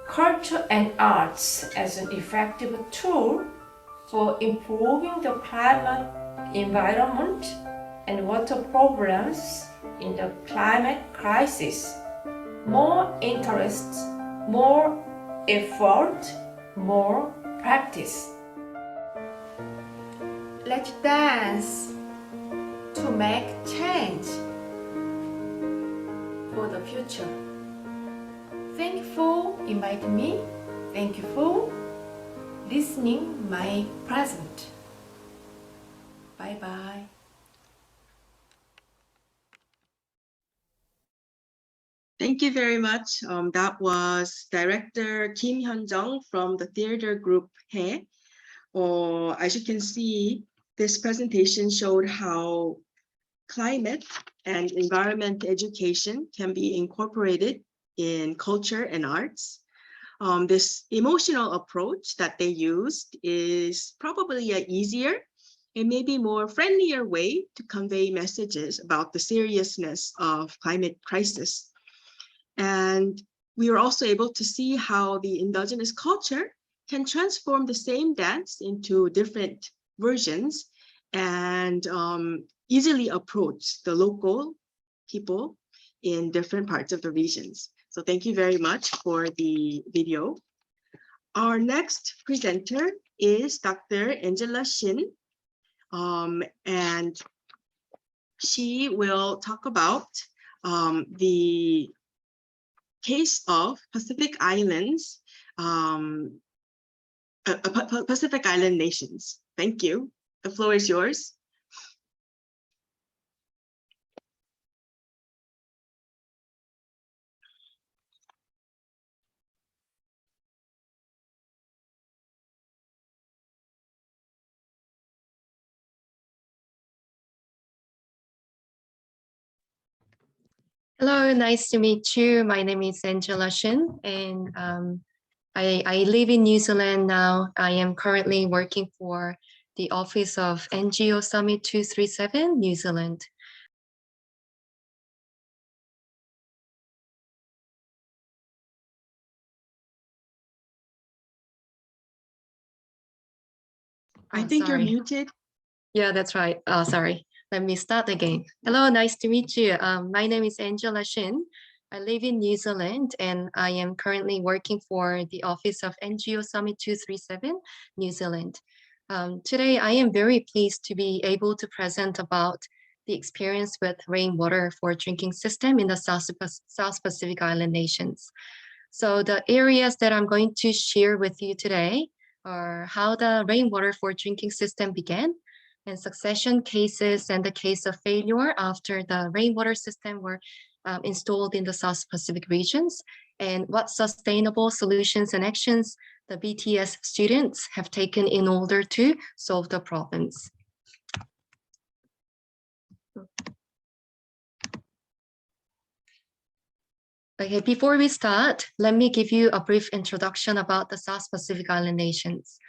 culture and arts as an effective tool for improving the climate environment and water problems in the climate crisis. More interest, more effort, more practice. Let's dance to make change for the future. Thank you for inviting me. Thank you for listening my present. Bye bye. Thank you very much. That was Director Kim Hyun-jung from the theater group Khue. As you can see, this presentation showed how climate and environment education can be incorporated in culture and arts. This emotional approach that they used is probably an easier and maybe more friendlier way to convey messages about the seriousness of climate crisis. And we were also able to see how the indigenous culture can transform the same dance into different versions and easily approach the local people in different parts of the regions. So thank you very much for the video. Our next presenter is Dr. Angela Shin, and she will talk about the case of Pacific Islands, Pacific Island nations. Thank you. The floor is yours. Hello, nice to meet you. My name is Angela Shin, and I live in New Zealand now. I am currently working for the office of NGO Summit 237, New Zealand. I think sorry. you're muted. Yeah, that's right. Oh, sorry. Let me start again. Hello, nice to meet you. My name is Angela Shin. I live in New Zealand, and I am currently working for the office of NGO Summit 237, New Zealand. Today, I am very pleased to be able to present about the experience with rainwater for drinking system in the South Pacific Island nations. So the areas that I'm going to share with you today are how the rainwater for drinking system began, and succession cases and the case of failure after the rainwater system were installed in the South Pacific regions, and what sustainable solutions and actions the BTS students have taken in order to solve the problems. Okay, before we start, let me give you a brief introduction about the South Pacific Island nations.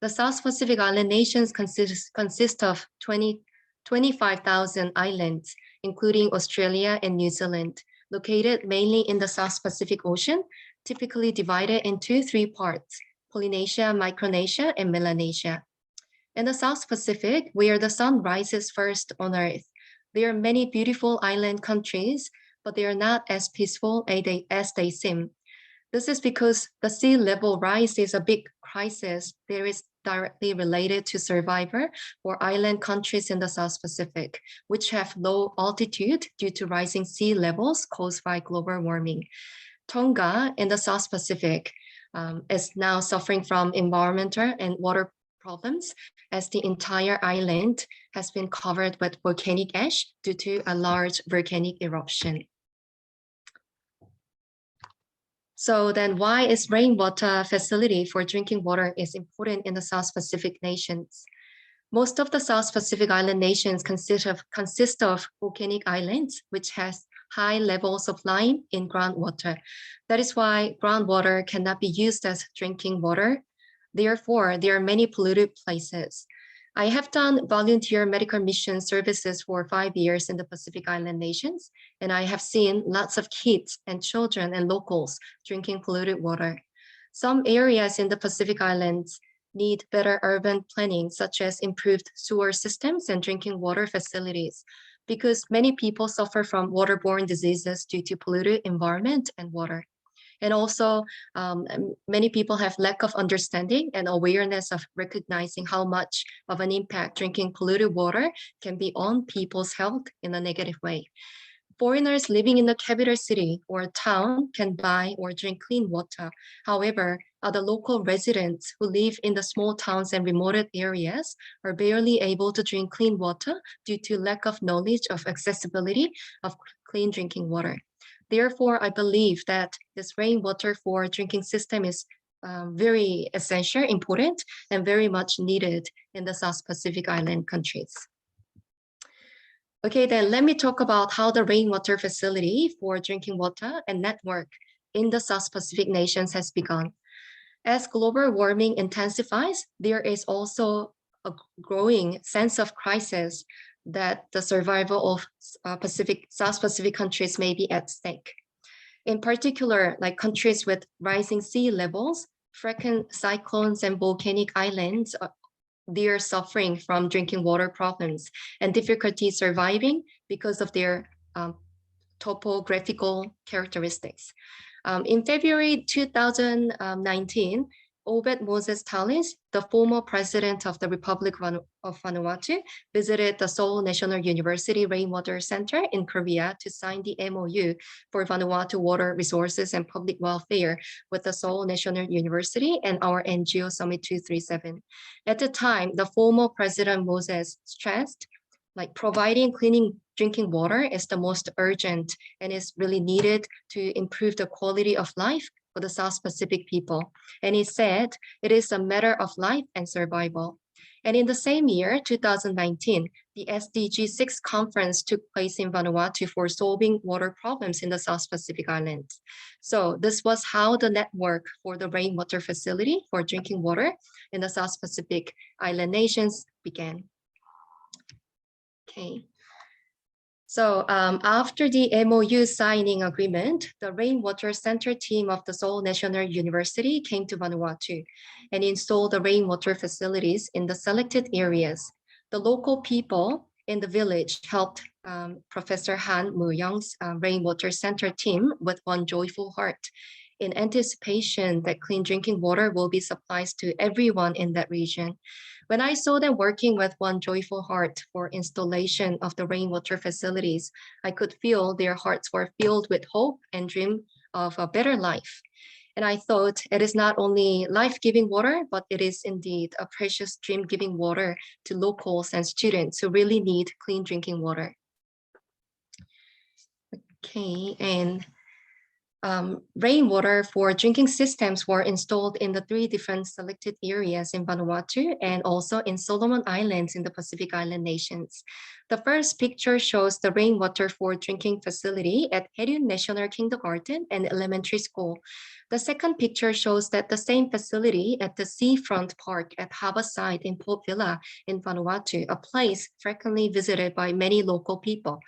The South Pacific Island nations consist of 25,000 islands, including Australia and New Zealand, located mainly in the South Pacific Ocean, typically divided into 3 parts: Polynesia, Micronesia, and Melanesia. In the South Pacific, where the sun rises first on Earth, there are many beautiful island countries, but they are not as peaceful as they seem. This is because the sea level rise is a big crisis that is directly related to survival for island countries in the South Pacific, which have low altitude due to rising sea levels caused by global warming. Tonga in the South Pacific is now suffering from environmental and water problems, as the entire island has been covered with volcanic ash due to a large volcanic eruption. So then why is rainwater facility for drinking water is important in the South Pacific nations? Most of the South Pacific island nations consist of volcanic islands, which has high levels of lime in groundwater. That is why groundwater cannot be used as drinking water. Therefore, there are many polluted places. I have done volunteer medical mission services for 5 years in the Pacific Island nations, and I have seen lots of kids and children and locals drinking polluted water. Some areas in the Pacific Islands need better urban planning, such as improved sewer systems and drinking water facilities, because many people suffer from waterborne diseases due to polluted environment and water. And also, many people have lack of understanding and awareness of recognizing how much of an impact drinking polluted water can be on people's health in a negative way. Foreigners living in the capital city or town can buy or drink clean water. However, the local residents who live in the small towns and remote areas are barely able to drink clean water due to lack of knowledge of accessibility of clean drinking water. Therefore, I believe that this rainwater for drinking system is very essential, important, and very much needed in the South Pacific Island countries. Okay, then let me talk about how the rainwater facility for drinking water and network in the South Pacific nations has begun. As global warming intensifies, there is also a growing sense of crisis that the survival of South Pacific countries may be at stake. In particular, like countries with rising sea levels, frequent cyclones and volcanic islands, they are suffering from drinking water problems and difficulty surviving because of their topographical characteristics. In February 2019, Obed Moses Tallis, the former president of the Republic of Vanuatu, visited the Seoul National University Rainwater Center in Korea to sign the MOU for Vanuatu water resources and public welfare with the Seoul National University and our NGO Summit 237. At the time, the former President Moses stressed like providing clean drinking water is the most urgent and is really needed to improve the quality of life for the South Pacific people. And he said, it is a matter of life and survival. And in the same year, 2019, the SDG 6 conference took place in Vanuatu for solving water problems in the South Pacific Islands. So this was how the network for the rainwater facility for drinking water in the South Pacific Island nations began. Okay. So after the MOU signing agreement, the Rainwater Center team of the Seoul National University came to Vanuatu and installed the rainwater facilities in the selected areas. The local people in the village helped Professor Han Mooyoung's Rainwater Center team with one joyful heart in anticipation that clean drinking water will be supplied to everyone in that region. When I saw them working with one joyful heart for installation of the rainwater facilities, I could feel their hearts were filled with hope and dream of a better life. And I thought it is not only life-giving water, but it is indeed a precious dream-giving water to locals and students who really need clean drinking water. Okay, and rainwater for drinking systems were installed in the 3 different selected areas in Vanuatu and also in Solomon Islands in the Pacific Island nations. The first picture shows the rainwater for drinking facility at Haeryun National Kindergarten and Elementary School. The second picture shows that the same facility at the seafront park at Harborside in Port Vila in Vanuatu, a place frequently visited by many local people.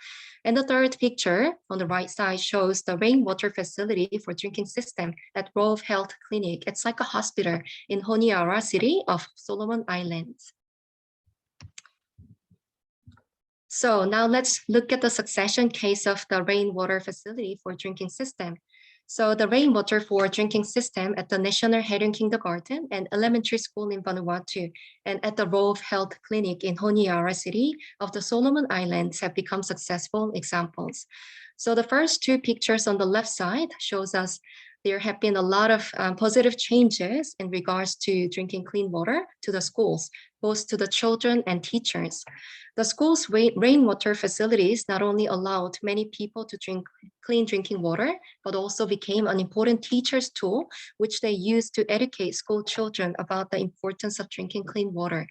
And the third picture on the right side shows the rainwater facility for drinking system at Rove Health Clinic at Psycho Hospital in Honiara City of Solomon Islands. So now let's look at the succession case of the rainwater facility for drinking system. So the rainwater for drinking system at the National Haeryun Kindergarten and Elementary School in Vanuatu and at the Rove Health Clinic in Honiara City of the Solomon Islands have become successful examples. So the first 2 pictures on the left side shows us there have been a lot of positive changes in regards to drinking clean water to the schools, both to the children and teachers. The school's rainwater facilities not only allowed many people to drink clean drinking water, but also became an important teacher's tool, which they used to educate school children about the importance of drinking clean water.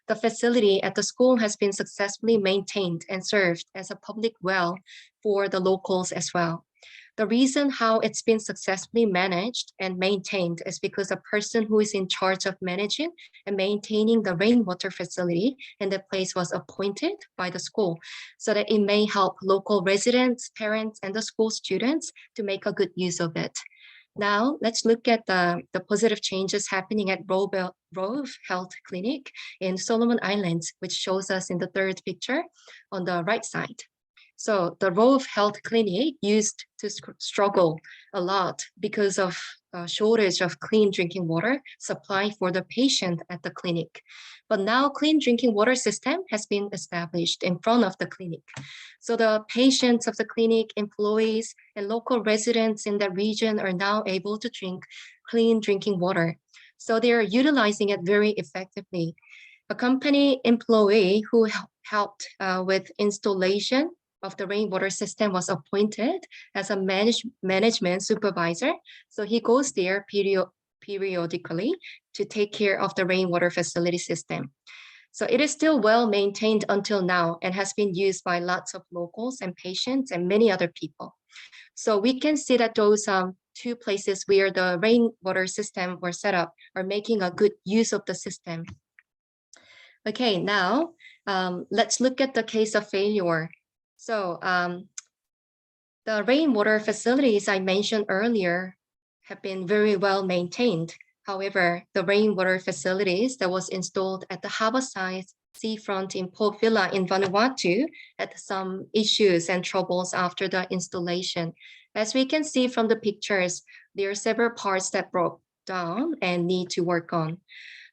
The facility at the school has been successfully maintained and served as a public well for the locals as well. The reason how it's been successfully managed and maintained is because a person who is in charge of managing and maintaining the rainwater facility in the place was appointed by the school so that it may help local residents, parents, and the school students to make a good use of it. Now, let's look at the positive changes happening at Rove Health Clinic in Solomon Islands, which shows us in the third picture on the right side. So the Rove Health Clinic used to struggle a lot because of a shortage of clean drinking water supply for the patient at the clinic. But now clean drinking water system has been established in front of the clinic. So the patients of the clinic, employees, and local residents in the region are now able to drink clean drinking water. So they are utilizing it very effectively. A company employee who helped with installation of the rainwater system was appointed as a management supervisor. So he goes there periodically to take care of the rainwater facility system. So it is still well maintained until now and has been used by lots of locals and patients and many other people. So we can see that those two places where the rainwater system were set up are making a good use of the system. Okay, now let's look at the case of failure. So the rainwater facilities I mentioned earlier have been very well maintained. However, the rainwater facilities that was installed at the harborside seafront in Port Vila in Vanuatu had some issues and troubles after the installation. As we can see from the pictures, there are several parts that broke down and need to work on.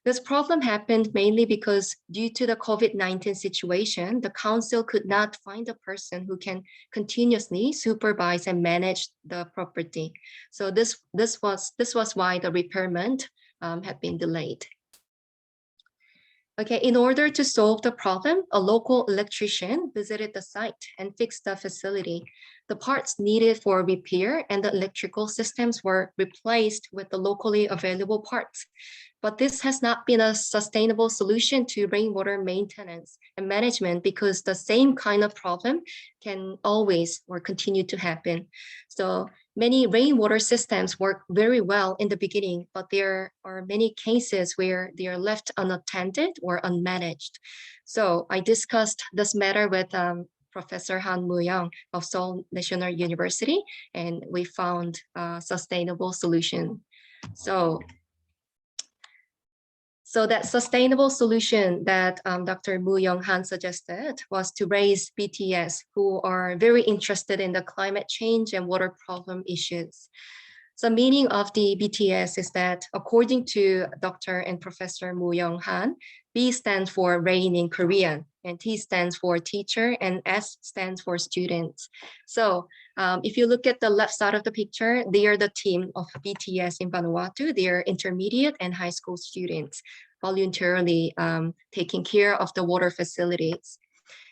This problem happened mainly because due to the COVID-19 situation, the council could not find a person who can continuously supervise and manage the property. So this was why the repairment had been delayed. Okay, in order to solve the problem, a local electrician visited the site and fixed the facility. The parts needed for repair and the electrical systems were replaced with the locally available parts. But this has not been a sustainable solution to rainwater maintenance and management because the same kind of problem can always or continue to happen. So many rainwater systems work very well in the beginning, but there are many cases where they are left unattended or unmanaged. So I discussed this matter with Professor Mooyoung of Seoul National University, and we found a sustainable solution. So that sustainable solution that Dr. Mooyoung suggested was to raise BTS who are very interested in the climate change and water problem issues. So meaning of the BTS is that according to Dr. and Professor Mooyoung, B stands for rain in Korean, and T stands for teacher, and S stands for students. So if you look at the left side of the picture, they are the team of BTS in Vanuatu. They are intermediate and high school students voluntarily taking care of the water facilities.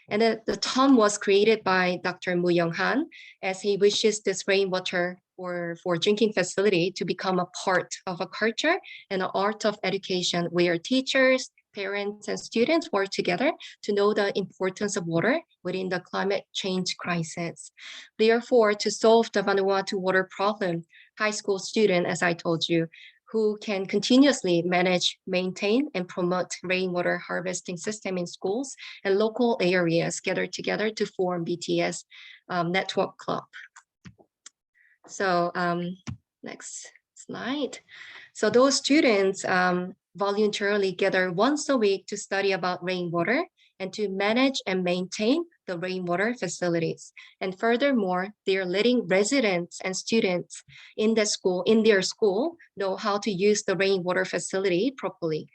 And the term was created by Dr. Mooyoung as he wishes this rainwater for drinking facility to become a part of a culture and an art of education where teachers, parents, and students work together to know the importance of water within the climate change crisis. Therefore, to solve the Vanuatu water problem, high school students, as I told you, who can continuously manage, maintain, and promote rainwater harvesting system in schools and local areas gather together to form BTS network club. So next slide. So those students voluntarily gather once a week to study about rainwater and to manage and maintain the rainwater facilities. And furthermore, they are letting residents and students in their school know how to use the rainwater facility properly.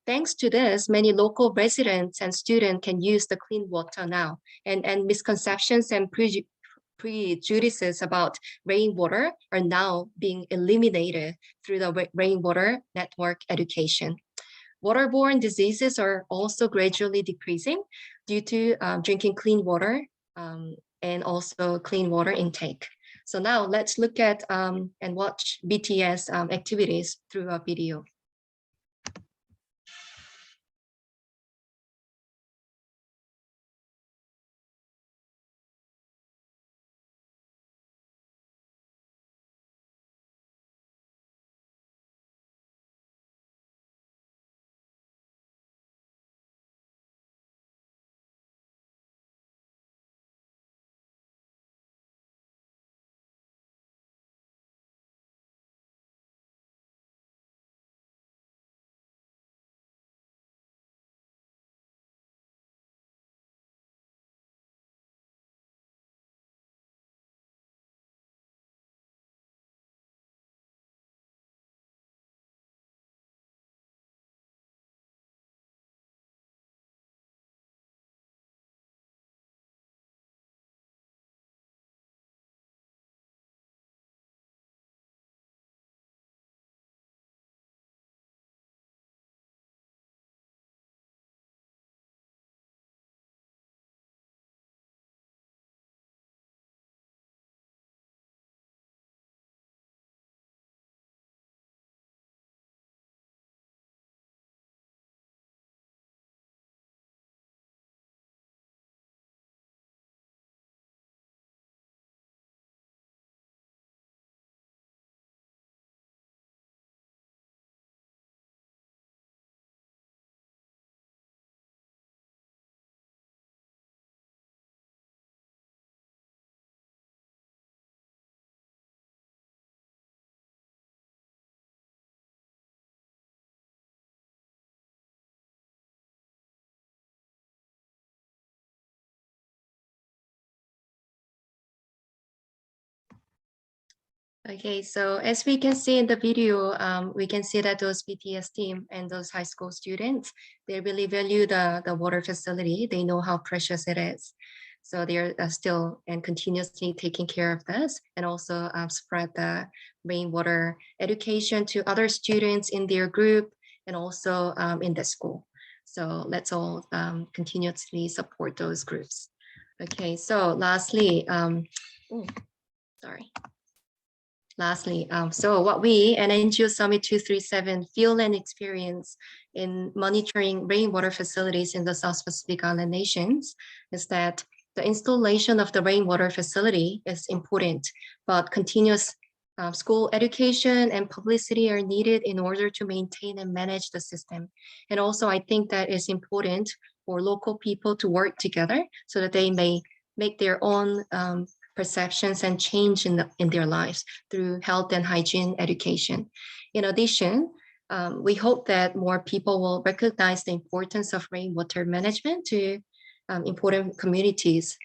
Thanks to this, many local residents and students can use the clean water now, and misconceptions and prejudices about rainwater are now being eliminated through the rainwater network education. Waterborne diseases are also gradually decreasing due to drinking clean water and also clean water intake. So now let's look at and watch BTS activities through a video. Okay, so as we can see in the video, we can see that those BTS team and those high school students, they really value the water facility. They know how precious it is. So they're still and continuously taking care of this and also spread the rainwater education to other students in their group and also in the school. So let's all continuously support those groups. Okay, so lastly, so what we and NGO Summit 237 feel and experience in monitoring rainwater facilities in the South Pacific Island nations is that the installation of the rainwater facility is important, but continuous school education and publicity are needed in order to maintain and manage the system. And also, I think that it's important for local people to work together so that they may make their own perceptions and change in their lives through health and hygiene education. In addition, we hope that more people will recognize the importance of rainwater management to important communities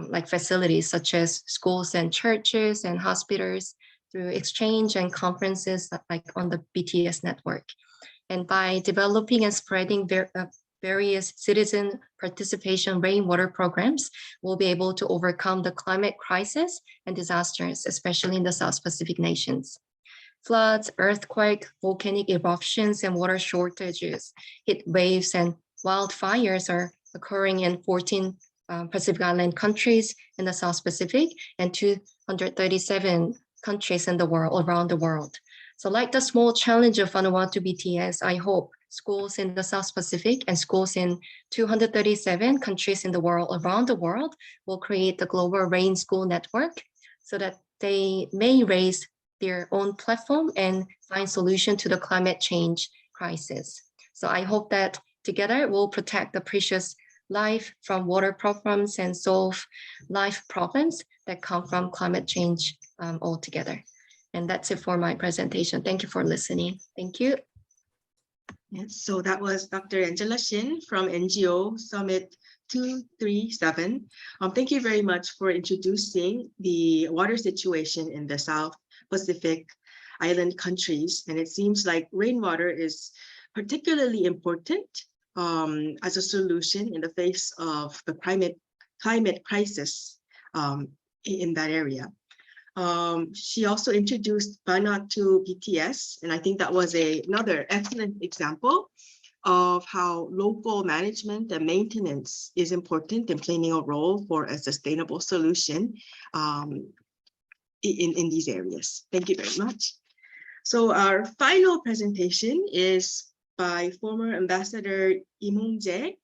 like facilities such as schools and churches and hospitals through exchange and conferences like on the BTS network. And by developing and spreading various citizen participation rainwater programs, we'll be able to overcome the climate crisis and disasters, especially in the South Pacific nations. Floods, earthquake, volcanic eruptions, and water shortages, heat waves, and wildfires are occurring in 14 Pacific Island countries in the South Pacific and 237 countries in the world, around the world. So like the small challenge of Vanuatu BTS, I hope schools in the South Pacific and schools in 237 countries in the world, around the world, will create the global Rain School network so that they may raise their own platform and find solution to the climate change crisis. So I hope that together we'll protect the precious life from water problems and solve life problems that come from climate change altogether. And that's it for my presentation. Thank you for listening. Thank you. Yes, so that was Dr. Angela Shin from NGO Summit 237. Thank you very much for introducing the water situation in the South Pacific Island countries. And it seems like rainwater is particularly important as a solution in the face of the climate crisis in that area. She also introduced Banat to BTS, and I think that was another excellent example of how local management and maintenance is important in playing a role for a sustainable solution in these areas. Thank you very much. So our final presentation is by former Ambassador Im Hong-jae.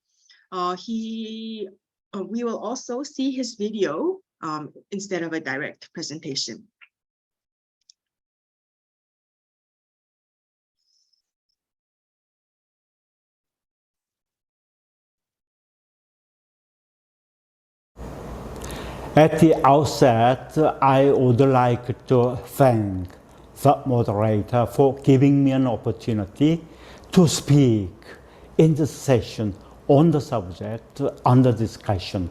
We will also see his video instead of a direct presentation. At the outset, I would like to thank the moderator for giving me an opportunity to speak in this session on the subject under discussion.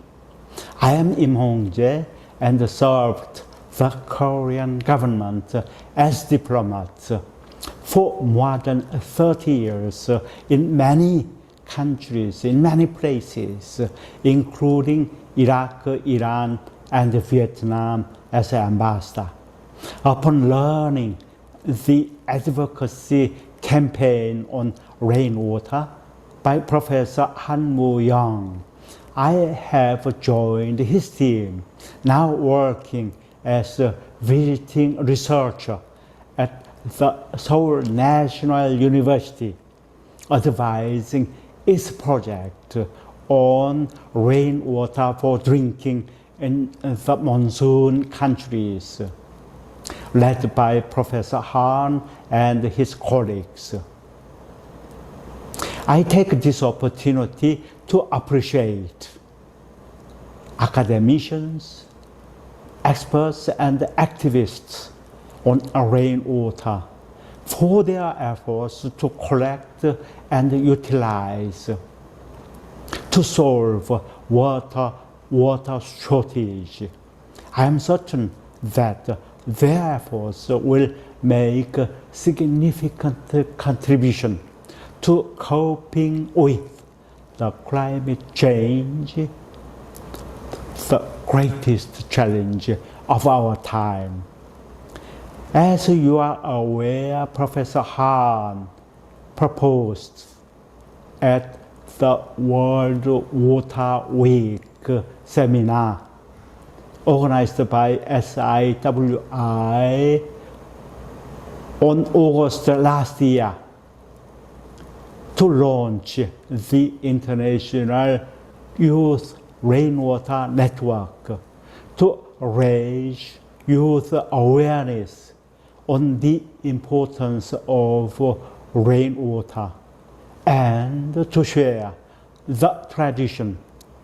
I am Im Hong-jae and served the Korean government as diplomat for more than 30 years in many countries, in many places, including Iraq, Iran, and Vietnam as an ambassador. Upon learning the advocacy campaign on rainwater by Professor Han Mooyoung, I have joined his team, now working as a visiting researcher at the Seoul National University, advising its project on rainwater for drinking in the monsoon countries, led by Professor Han and his colleagues. I take this opportunity to appreciate academicians, experts, and activists on rainwater for their efforts to collect and utilize to solve water shortage. I am certain that their efforts will make a significant contribution to coping with the climate change, the greatest challenge of our time. As you are aware, Professor Han proposed at the World Water Week seminar organized by SIWI on August last year to launch the International Youth Rainwater Network to raise youth awareness on the importance of rainwater and to share the tradition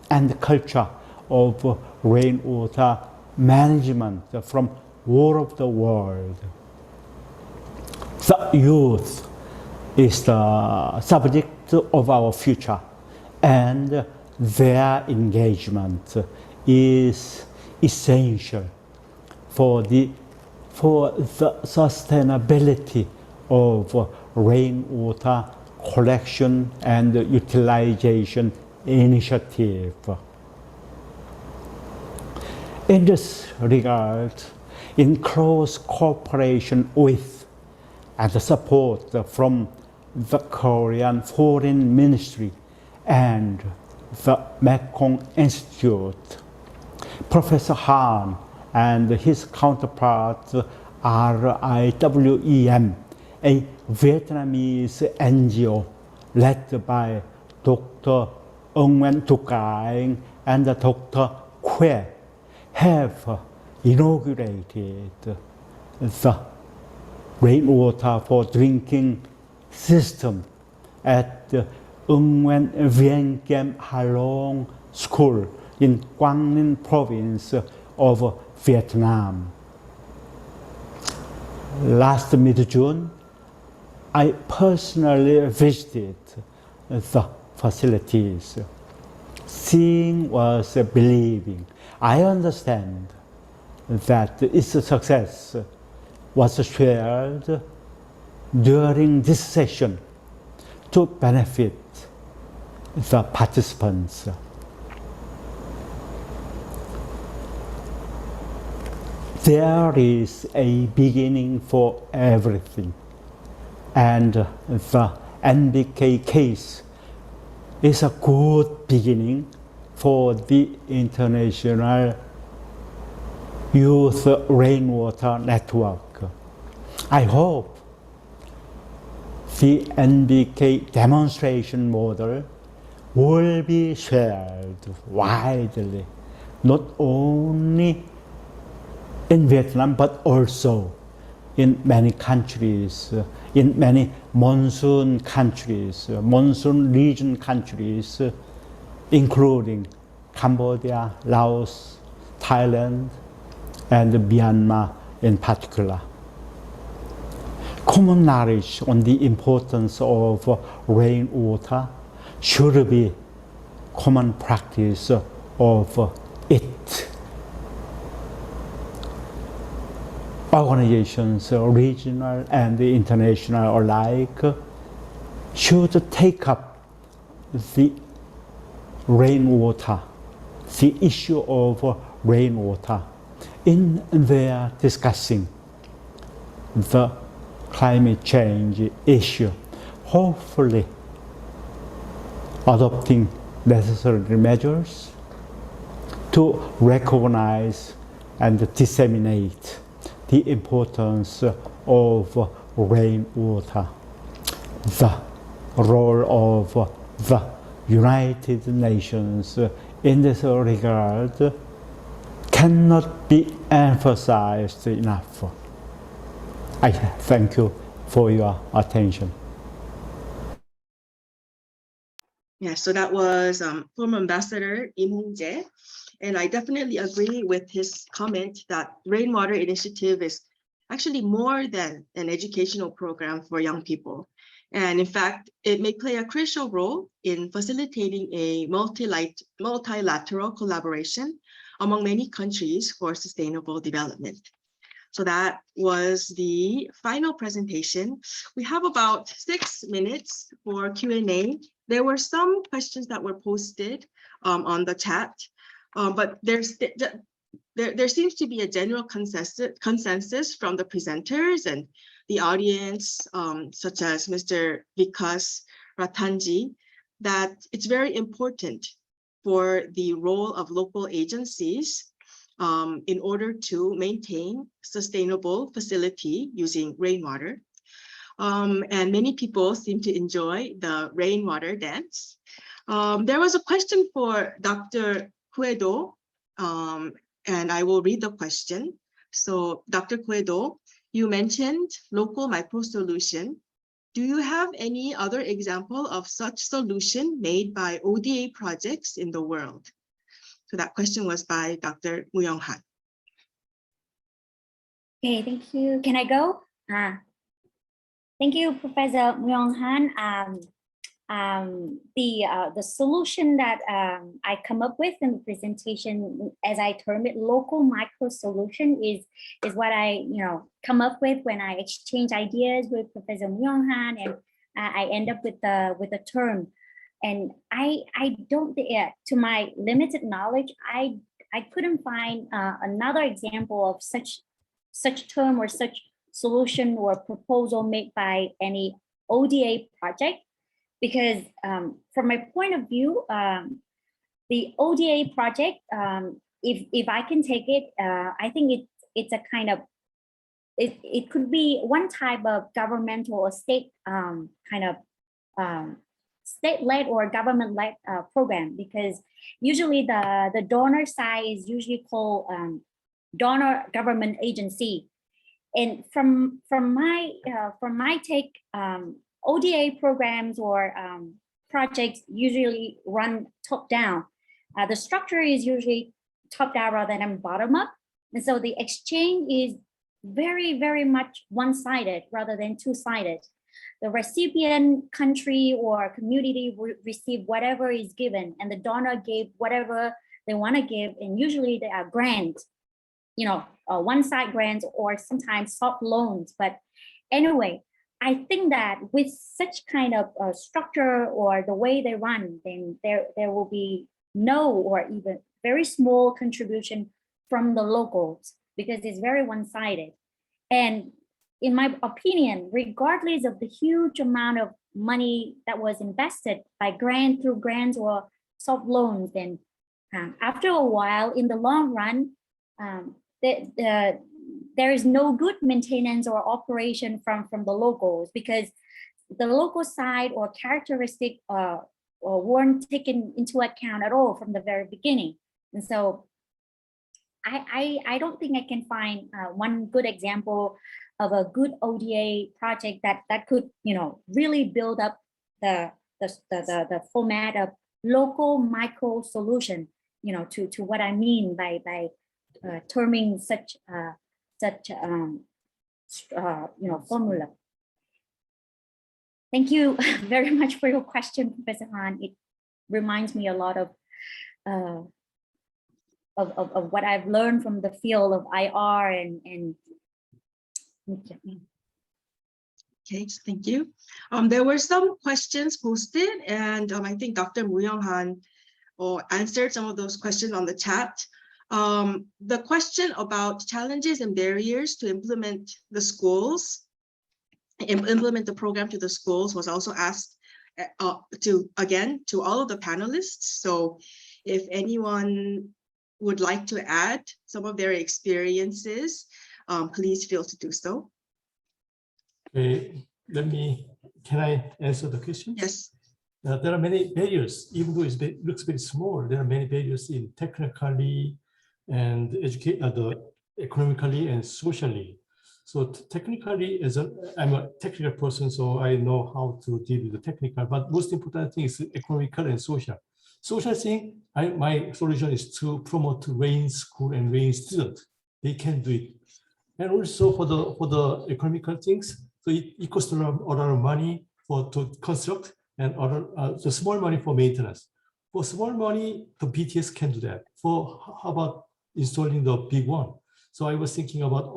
and culture of rainwater management from all over the world. The youth is the subject of our future, and their engagement is essential for the sustainability of rainwater collection and utilization initiative. In this regard, in close cooperation with and support from the Korean Foreign Ministry and the Mekong Institute, Professor Han and his counterpart RIWEM, a Vietnamese NGO led by Dr. Nguyen Thu Cai and Dr. Khue, have inaugurated the rainwater for drinking system at the Nguyen Vien Kem Halong School in Quang Ninh province of Vietnam. Last mid-June, I personally visited the facilities. Seeing was believing. I understand that its success was shared during this session to benefit the participants. there is a beginning for everything. And the NBK case is a good beginning for the international youth rainwater network. I hope the NBK demonstration model will be shared widely, not only in Vietnam, but also in many countries, in many monsoon countries, monsoon region countries, including Cambodia, Laos, Thailand, and Myanmar in particular. Common knowledge on the importance of rainwater should be common practice of it. Organizations, regional and international alike, should take up the rainwater, the issue of rainwater, in their discussing the climate change issue, hopefully adopting necessary measures to recognize and disseminate the importance of rainwater. The role of the United Nations in this regard cannot be emphasized enough. I thank you for your attention. Yeah, so that was former Ambassador Im Hong-jae. And I definitely agree with his comment that Rainwater Initiative is actually more than an educational program for young people. And in fact, it may play a crucial role in facilitating a multilateral collaboration among many countries for sustainable development. So that was the final presentation. We have about 6 minutes for Q&A. There were some questions that were posted on the chat, but there seems to be a general consensus from the presenters and the audience, such as Mr. Vikas Ratanji, that it's very important for the role of local agencies in order to maintain sustainable facility using rainwater. And many people seem to enjoy the rainwater dance. There was a question for Dr. Khue, and I will read the question. So Dr. Khue, you mentioned local micro solution. Do you have any other example of such solution made by ODA projects in the world? So that question was by Dr. Mooyoung. Okay, thank you. Can I go? Thank you, Professor Mooyoung. The solution that I come up with in the presentation, as I term it, local micro solution, is what I come up with when I exchange ideas with Professor Mooyoung, and I end up with the term. And I don't, to my limited knowledge, I couldn't find another example of such term or such solution or proposal made by any ODA project, because from my point of view, the ODA project, if I can take it, I think it's a kind of, it could be one type of governmental or state kind of state-led or government-led program, because usually the donor side is usually called donor government agency. And from my take, ODA programs or projects usually run top down. The structure is usually top down rather than bottom up. And so the exchange is very, very much one-sided rather than two-sided. The recipient country or community will receive whatever is given, and the donor gave whatever they want to give. And usually they are grants, one-side grants or sometimes soft loans. But anyway, I think that with such kind of structure or the way they run, then there will be no or even very small contribution from the locals, because it's very one-sided. And in my opinion, regardless of the huge amount of money that was invested by through grants or soft loans, then after a while, in the long run, there is no good maintenance or operation from the locals, because the local side or characteristic weren't taken into account at all from the very beginning. And so I don't think I can find one good example of a good ODA project that could, you know, really build up the format of local micro solution, you know, to what I mean by terming such you know, formula. Thank you very much for your question, Professor Han. It reminds me a lot of what I've learned from the field of IR and Okay, thank you. There were some questions posted, and I think Dr. Mooyoung Han answered some of those questions on the chat. The question about challenges and barriers to implement the program to the schools was also asked to all of the panelists. So if anyone would like to add some of their experiences, please feel to do so. Okay, can I answer the question? Yes. There are many barriers, even though it looks very small. There are many barriers in technically and economically and socially. So technically, I'm a technical person, so I know how to deal with the technical, but most important thing is economical and social. Social thing, my solution is to promote Rain School and Rain students. They can do it. And also for the economical things, so it costs a lot of money to construct, and the small money for maintenance. For small money, the BTS can do that. How about installing the big one? So I was thinking about,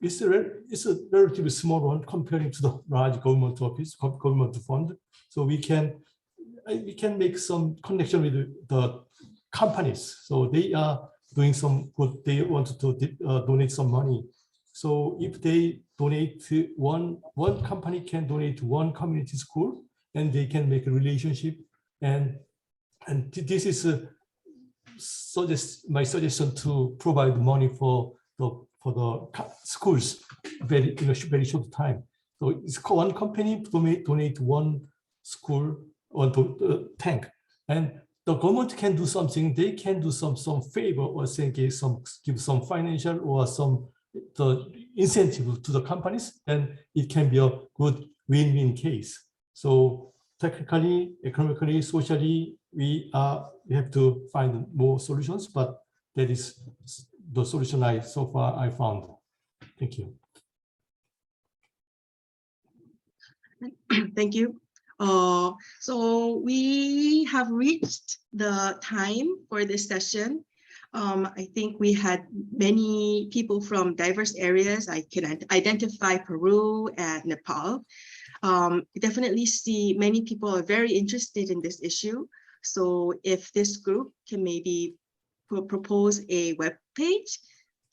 it's a relatively small one comparing to the large government office, government fund. So we can make some connection with the companies. So they are doing some good. They want to donate some money. So if they donate to one company can donate to one community school, and they can make a relationship. And this is my suggestion to provide money for the schools very short time. So it's one company donate one school or tank, and the government can do something. They can do some favor, or say give some financial or the incentive to the companies, and it can be a good win-win case. So technically, economically, socially, we have to find more solutions, but that is the solution so far I found. Thank you. Thank you. So we have reached the time for this session. I think we had many people from diverse areas. I can identify Peru and Nepal. Definitely see many people are very interested in this issue. So if this group can maybe propose a web page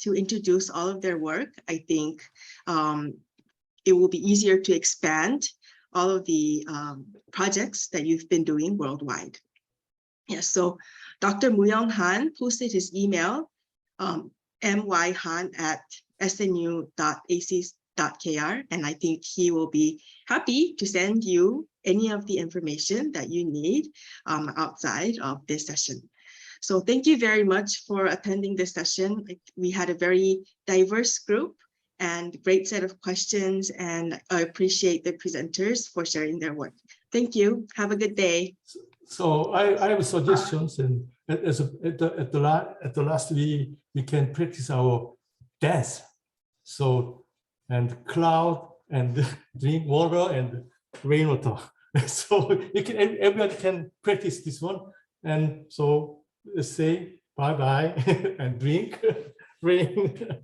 to introduce all of their work, I think it will be easier to expand all of the projects that you've been doing worldwide. Yes, so Dr. Mooyoung Han posted his email, my han@snu.ac.kr, and I think he will be happy to send you any of the information that you need outside of this session. So thank you very much for attending this session. We had a very diverse group and great set of questions, and I appreciate the presenters for sharing their work. Thank you. Have a good day. So I have suggestions, and at the last we can practice our dance. So and cloud and drink water and rainwater. So everyone can practice this one. And so let's say bye and drink rain.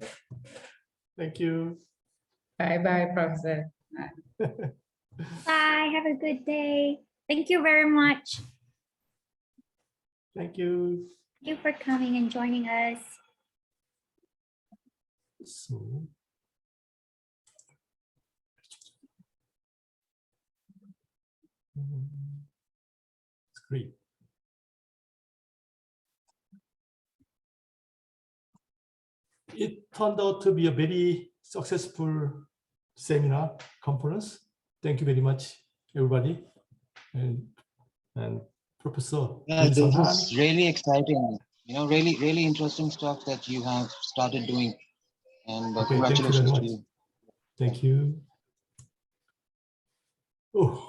Thank you. Bye, Professor. bye. Have a good day. Thank you very much. Thank you. Thank you for coming and joining us. So it's great. It turned out to be a very successful seminar conference. Thank you very much, everybody, and Professor. Yeah, this Yoonsun Han. is really exciting. You know, really interesting stuff that you have started doing. And Okay, thank you very congratulations to much. you. Thank you. Oh.